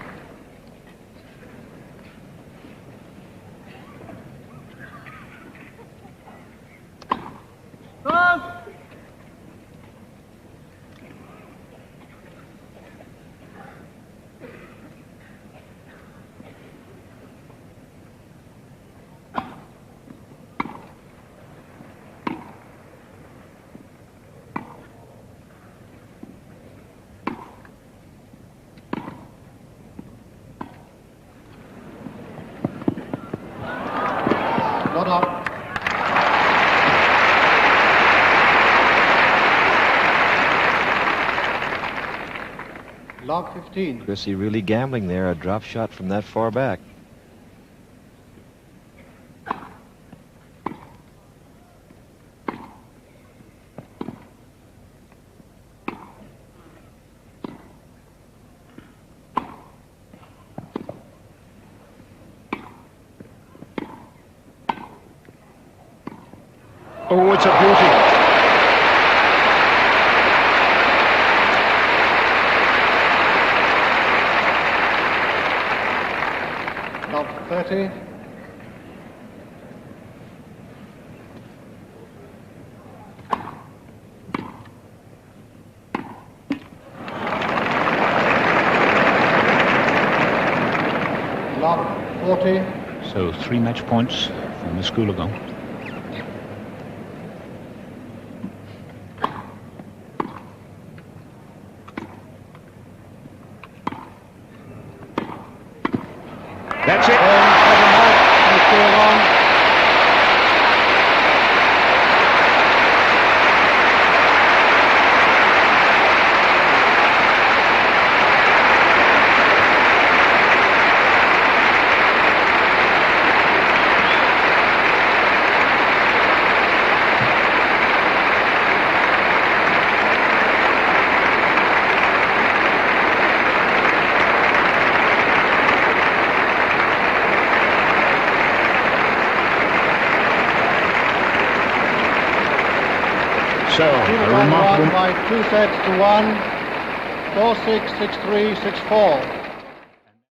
Not up. Log 15. Chrissy really gambling there, a drop shot from that far back. Oh, it's a beauty. Log 30. Log 40. So 3 match points for Miss Goolagong. That's it. So, a remarkable... by 2 sets to 1, 4-6, 6-3, 6-4.